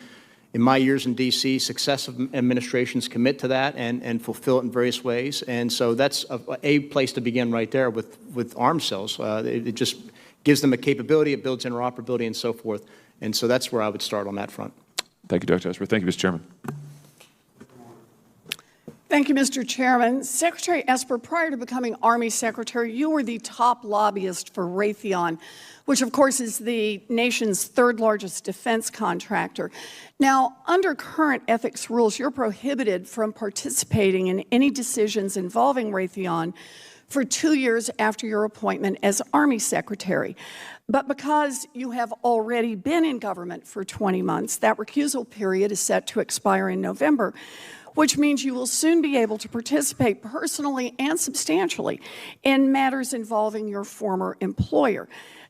in my years in D.C., successive administrations commit to that and fulfill it in various ways. And so that's a place to begin right there with arms sales. It just gives them a capability, it builds interoperability and so forth. And so that's where I would start on that front. Thank you, Dr. Esper. Thank you, Mr. Chairman. Thank you, Mr. Chairman. Secretary Esper, prior to becoming Army Secretary, you were the top lobbyist for Raytheon, which of course is the nation's third largest defense contractor. Now, under current ethics rules, you're prohibited from participating in any decisions involving Raytheon for 2 years after your appointment as Army Secretary. But because you have already been in government for 20 months, that recusal period is set to expire in November, which means you will soon be able to participate personally and substantially in matters involving your former employer.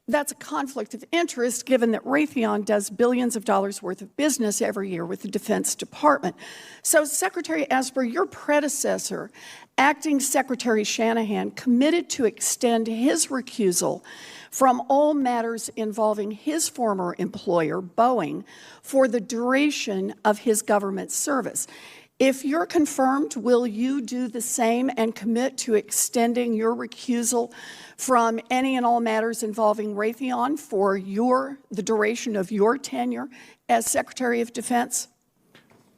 that's a conflict of interest given that Raytheon does billions of dollars worth of business every year with the Defense Department. So, Secretary Esper, your predecessor, Acting Secretary Shanahan, committed to extend his recusal from all matters involving his former employer, Boeing, for the duration of his government service. If you're confirmed, will you do the same and commit to extending your recusal from any and all matters involving Raytheon for the duration of your tenure as Secretary of Defense?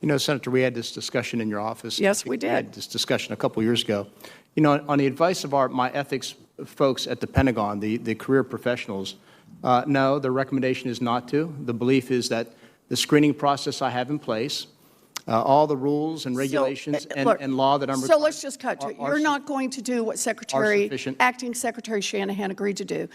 You know, Senator, we had this discussion in your office. Yes, we did. We had this discussion a couple years ago. You know, on the advice of my ethics folks at the Pentagon, the career professionals, no, the recommendation is not to. The belief is that the screening process I have in place, all the rules and regulations and law that I'm required. So let's just cut to it. You're not going to do what Acting Secretary Shanahan agreed to do,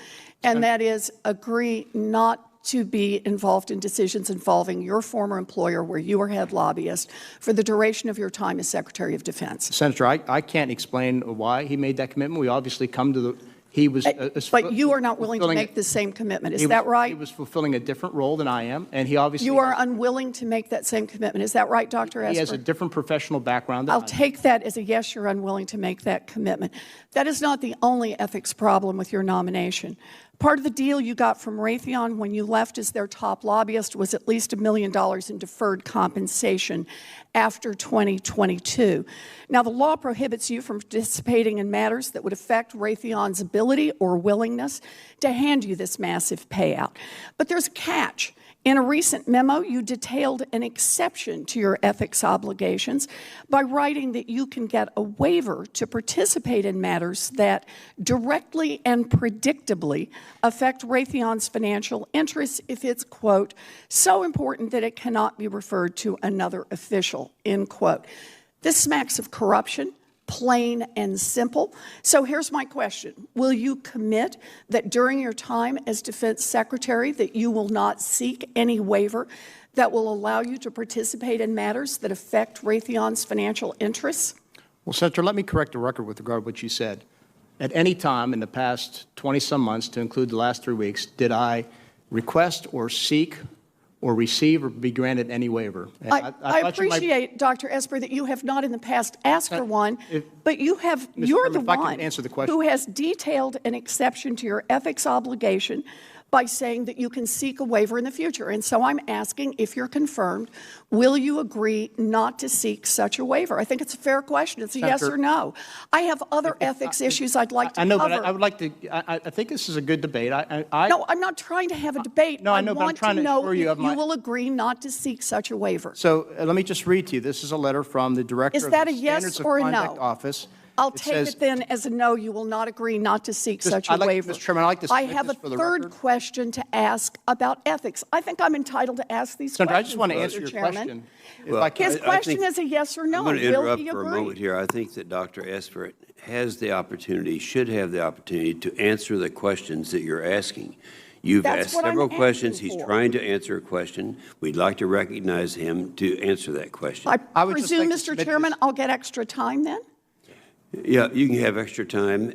and that is agree not to be involved in decisions involving your former employer where you were head lobbyist for the duration of your time as Secretary of Defense. Senator, I can't explain why he made that commitment. We obviously come to the, he was. But you are not willing to make the same commitment. Is that right? He was fulfilling a different role than I am, and he obviously. You are unwilling to make that same commitment. Is that right, Dr. Esper? He has a different professional background than I I'll take that as a yes, you're unwilling to make that commitment. That is not the only ethics problem with your nomination. Part of the deal you got from Raytheon when you left as their top lobbyist was at least $1 million in deferred compensation after 2022. Now, the law prohibits you from participating in matters that would affect Raytheon's ability or willingness to hand you this massive payout. But there's a catch. In a recent memo, you detailed an exception to your ethics obligations by writing that you can get a waiver to participate in matters that directly and predictably affect Raytheon's financial interests if it's, quote, so important that it cannot be referred to another official, end quote. This smacks of corruption, plain and simple. So here's my question. Will you commit that during your time as Defense Secretary that you will not seek any waiver that will allow you to participate in matters that affect Raytheon's financial interests? Well, Senator, let me correct the record with regard to what you said. At any time in the past 20-some months, to include the last 3 weeks, did I request or seek or receive or be granted any waiver? I appreciate, Dr. Esper, that you have not in the past asked for one, but you're the one who has detailed an exception to your ethics obligation by saying that you can seek a waiver in the future. And so I'm asking, if you're confirmed, will you agree not to seek such a waiver? I think it's a fair question. It's a yes or no. I have other ethics issues I'd like to cover. I know, but I would like to, I think this is a good debate. No, I'm not trying to have a debate. No, I know, but I'm trying to assure you of my... You will agree not to seek such a waiver. So let me just read to you. This is a letter from the Director of the Standards of Conduct Office. I'll take it then as a no. You will not agree not to seek such a waiver. Mr. Chairman, I'd like to I have a third question to ask about ethics. I think I'm entitled to ask these questions, I just want to answer your question. Well, his question is a yes or no. I'm going to interrupt for a moment here. I think that Dr. Esper has the opportunity, should have the opportunity to answer the questions that you're asking. You've asked several questions. He's trying to answer a question. We'd like to recognize him to answer that question. I presume, Mr. Chairman, I'll get extra time then? Yeah, you can have extra time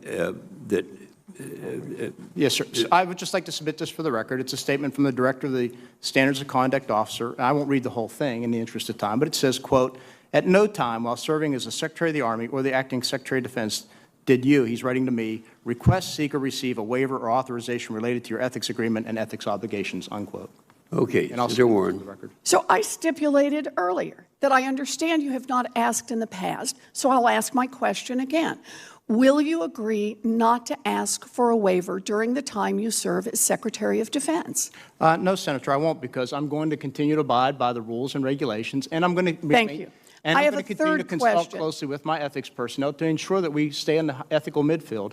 Yes, sir. So I would just like to submit this for the record. It's a statement from the Director of the Standards of Conduct Officer. I won't read the whole thing in the interest of time, but it says, quote, at no time while serving as the Secretary of the Army or the Acting Secretary of Defense did you, he's writing to me, request, seek, or receive a waiver or authorization related to your ethics agreement and ethics obligations, unquote. Okay, Senator Warren. So I stipulated earlier that I understand you have not asked in the past, so I'll ask my question again. Will you agree not to ask for a waiver during the time you serve as Secretary of Defense? No, Senator, I won't, because I'm going to continue to abide by the rules and regulations, and I'm going to Thank you. And I'm going to continue to consult closely with my ethics personnel to ensure that we stay in the ethical midfield.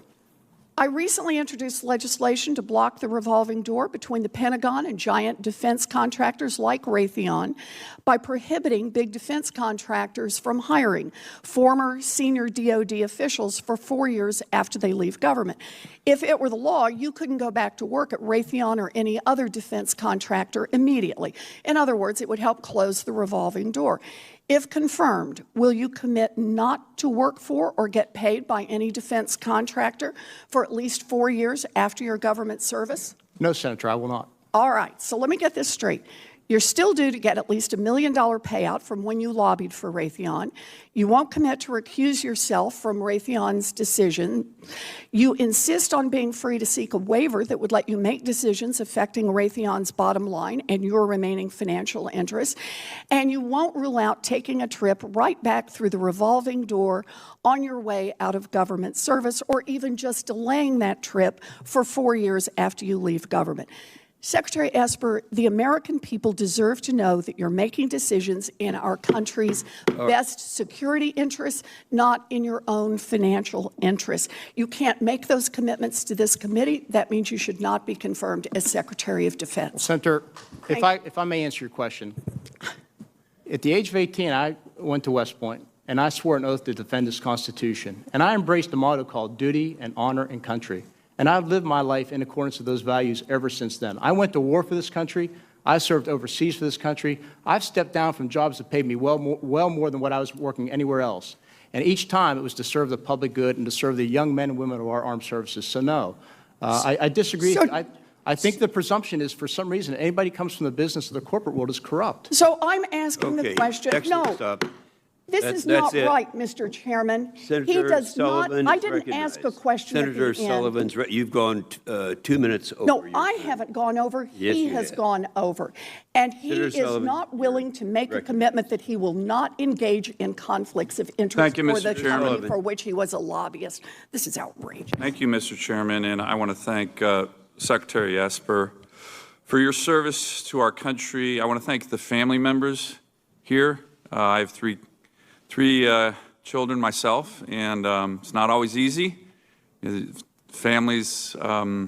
I recently introduced legislation to block the revolving door between the Pentagon and giant defense contractors like Raytheon by prohibiting big defense contractors from hiring former senior DOD officials for 4 years after they leave government. If it were the law, you couldn't go back to work at Raytheon or any other defense contractor immediately. In other words, it would help close the revolving door. If confirmed, will you commit not to work for or get paid by any defense contractor for at least 4 years after your government service? No, Senator, I will not. All right, so let me get this straight. You're still due to get at least $1 million payout from when you lobbied for Raytheon. You won't commit to recuse yourself from Raytheon's decision. You insist on being free to seek a waiver that would let you make decisions affecting Raytheon's bottom line and your remaining financial interests. And you won't rule out taking a trip right back through the revolving door on your way out of government service, or even just delaying that trip for 4 years after you leave government. Secretary Esper, the American people deserve to know that you're making decisions in our country's best security interests, not in your own financial interests. You can't make those commitments to this committee. That means you should not be confirmed as Secretary of Defense. Well, Senator, if I may answer your question. At the age of 18, I went to West Point, and I swore an oath to defend this Constitution. And I embraced a motto called duty and honor and country. And I've lived my life in accordance with those values ever since then. I went to war for this country. I served overseas for this country. I've stepped down from jobs that paid me well more than what I was working anywhere else. And each time it was to serve the public good and to serve the young men and women of our armed services. So no, I disagree. I think the presumption is, for some reason, anybody who comes from the business or the corporate world is corrupt. So I'm asking the question. No. Stop. This is not right, Mr. Chairman. Senator He does Sullivan not. I is didn't ask a question Senator at the end. Sullivan's, you've gone 2 minutes over. No, I haven't gone over. Yes, He you has have. gone over. And he Senator is Sullivan, not willing to make a commitment that he will not engage in conflicts of interest Thank you, for Mr. the Chairman. company for which he was a lobbyist. This is outrageous. Thank you, Mr. Chairman, and I want to thank Secretary Esper for your service to our country. I want to thank the family members here. I have three children myself, and it's not always easy. Families are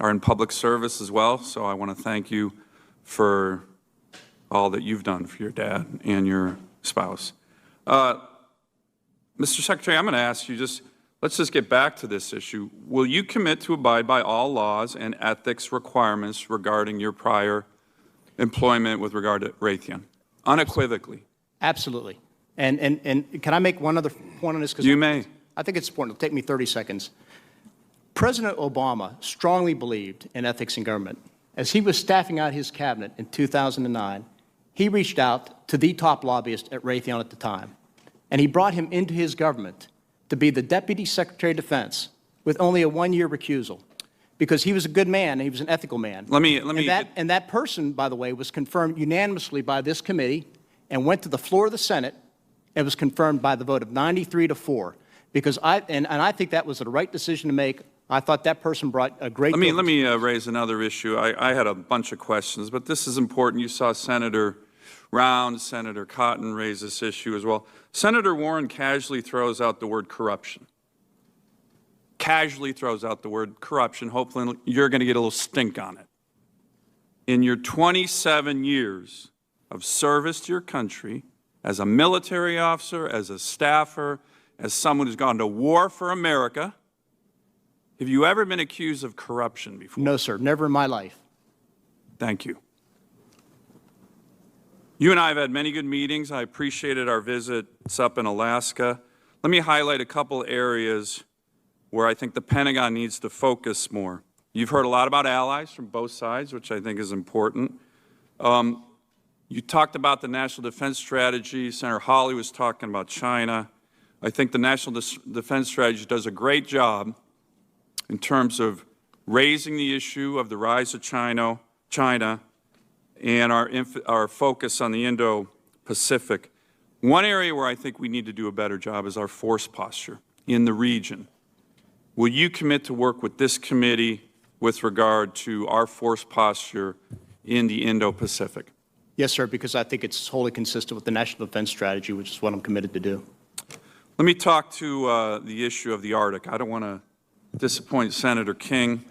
in public service as well, so I want to thank you for all that you've done for your dad and your spouse. Mr. Secretary, I'm going to ask you let's just get back to this issue. Will you commit to abide by all laws and ethics requirements regarding your prior employment with regard to Raytheon, unequivocally? Absolutely. And can I make one other point on this? You may. I think it's important. It'll take me 30 seconds. President Obama strongly believed in ethics in government. As he was staffing out his cabinet in 2009, he reached out to the top lobbyist at Raytheon at the time, and he brought him into his government to be the Deputy Secretary of Defense with only a one-year recusal, because he was a good man and he was an ethical man. And that person, by the way, was confirmed unanimously by this committee and went to the floor of the Senate and was confirmed by the vote of 93-4. Because I think that was the right decision to make. I thought that person brought a great. Let me raise another issue. I had a bunch of questions, but this is important. You saw Senator Round, Senator Cotton raise this issue as well. Senator Warren casually throws out the word corruption. Casually throws out the word corruption. Hopefully you're going to get a little stink on it. In your 27 years of service to your country, as a military officer, as a staffer, as someone who's gone to war for America, have you ever been accused of corruption before? No, sir, never in my life. Thank you. You and I have had many good meetings. I appreciated our visits up in Alaska. Let me highlight a couple areas where I think the Pentagon needs to focus more. You've heard a lot about allies from both sides, which I think is important. You talked about the National Defense Strategy. Senator Hawley was talking about China. I think the National Defense Strategy does a great job in terms of raising the issue of the rise of China and our focus on the Indo-Pacific. One area where I think we need to do a better job is our force posture in the region. Will you commit to work with this committee with regard to our force posture in the Indo-Pacific? Yes, sir, because I think it's wholly consistent with the National Defense Strategy, which is what I'm committed to do. Let me talk to the issue of the Arctic. I don't want to disappoint Senator King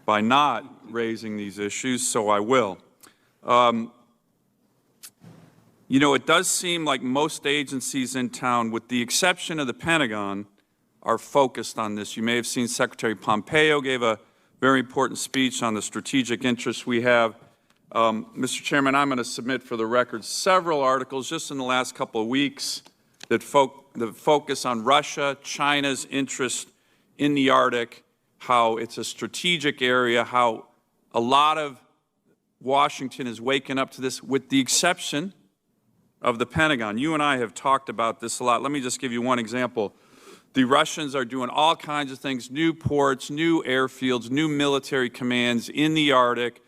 by not raising these issues, so I will. You know, it does seem like most agencies in town, with the exception of the Pentagon, are focused on this. You may have seen Secretary Pompeo gave a very important speech on the strategic interests we have. Mr. Chairman, I'm going to submit for the record several articles just in the last couple of weeks that focus on Russia, China's interest in the Arctic, how it's a strategic area, how A lot of Washington is waking up to this, with the exception of the Pentagon. You and I have talked about this a lot. Let me just give you one example. The Russians are doing all kinds of things, new ports, new airfields, new military commands in the Arctic.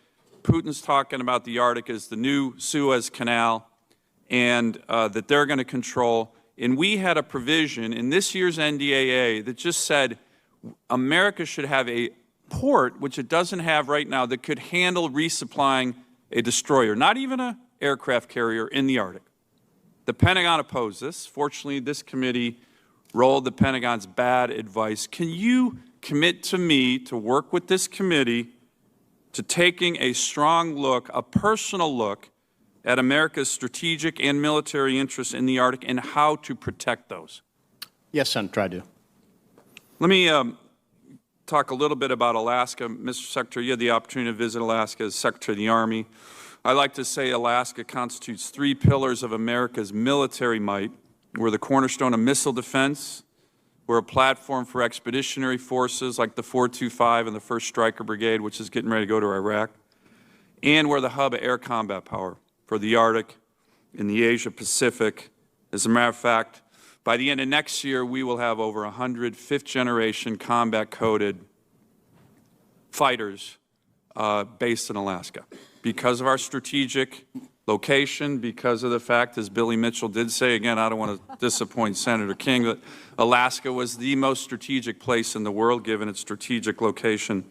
Putin's talking about the Arctic as the new Suez Canal, and that they're going to control. And we had a provision in this year's NDAA that just said America should have a port, which it doesn't have right now, that could handle resupplying a destroyer, not even an aircraft carrier, in the Arctic. The Pentagon opposed this. Fortunately, this committee rolled the Pentagon's bad advice. Can you commit to me to work with this committee to taking a strong look, a personal look, at America's strategic and military interests in the Arctic and how to protect those? Yes, Senator, I do. Let me talk a little bit about Alaska. Mr. Secretary, you had the opportunity to visit Alaska as Secretary of the Army. I like to say Alaska constitutes 3 pillars of America's military might. We're the cornerstone of missile defense. We're a platform for expeditionary forces like the 425 and the 1st Stryker Brigade, which is getting ready to go to Iraq. And we're the hub of air combat power for the Arctic and the Asia-Pacific. As a matter of fact, by the end of next year, we will have over 100 fifth-generation combat-coded fighters based in Alaska. Because of our strategic location, because of the fact, as Billy Mitchell did say, again, I don't want to disappoint Senator King, that Alaska was the most strategic place in the world, given its strategic location.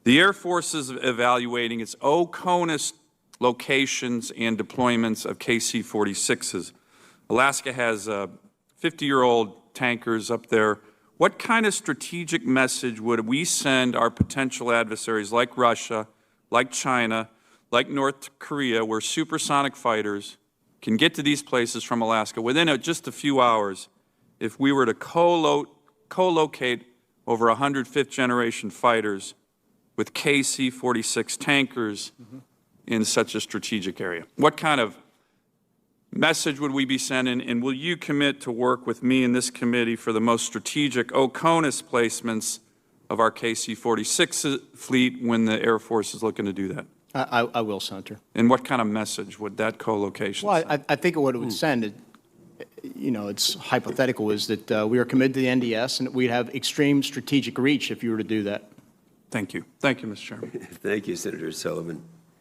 The Air Force is evaluating its OCONUS locations and deployments of KC-46s. Alaska has 50-year-old tankers up there. What kind of strategic message would we send our potential adversaries like Russia, like China, like North Korea, where supersonic fighters can get to these places from Alaska within just a few hours if we were to co-locate over 100 fifth-generation fighters with KC-46 tankers in such a strategic area? What kind of message would we be sending, and will you commit to work with me and this committee for the most strategic OCONUS placements of our KC-46 fleet when the Air Force is looking to do that? I will, Senator. And what kind of message would that co-location Well, send? I think what it would send, it's hypothetical, is that we are committed to the NDS and we'd have extreme strategic reach if you were to do that. Thank you. Thank you, Mr. Chairman. Thank you, Senator Sullivan.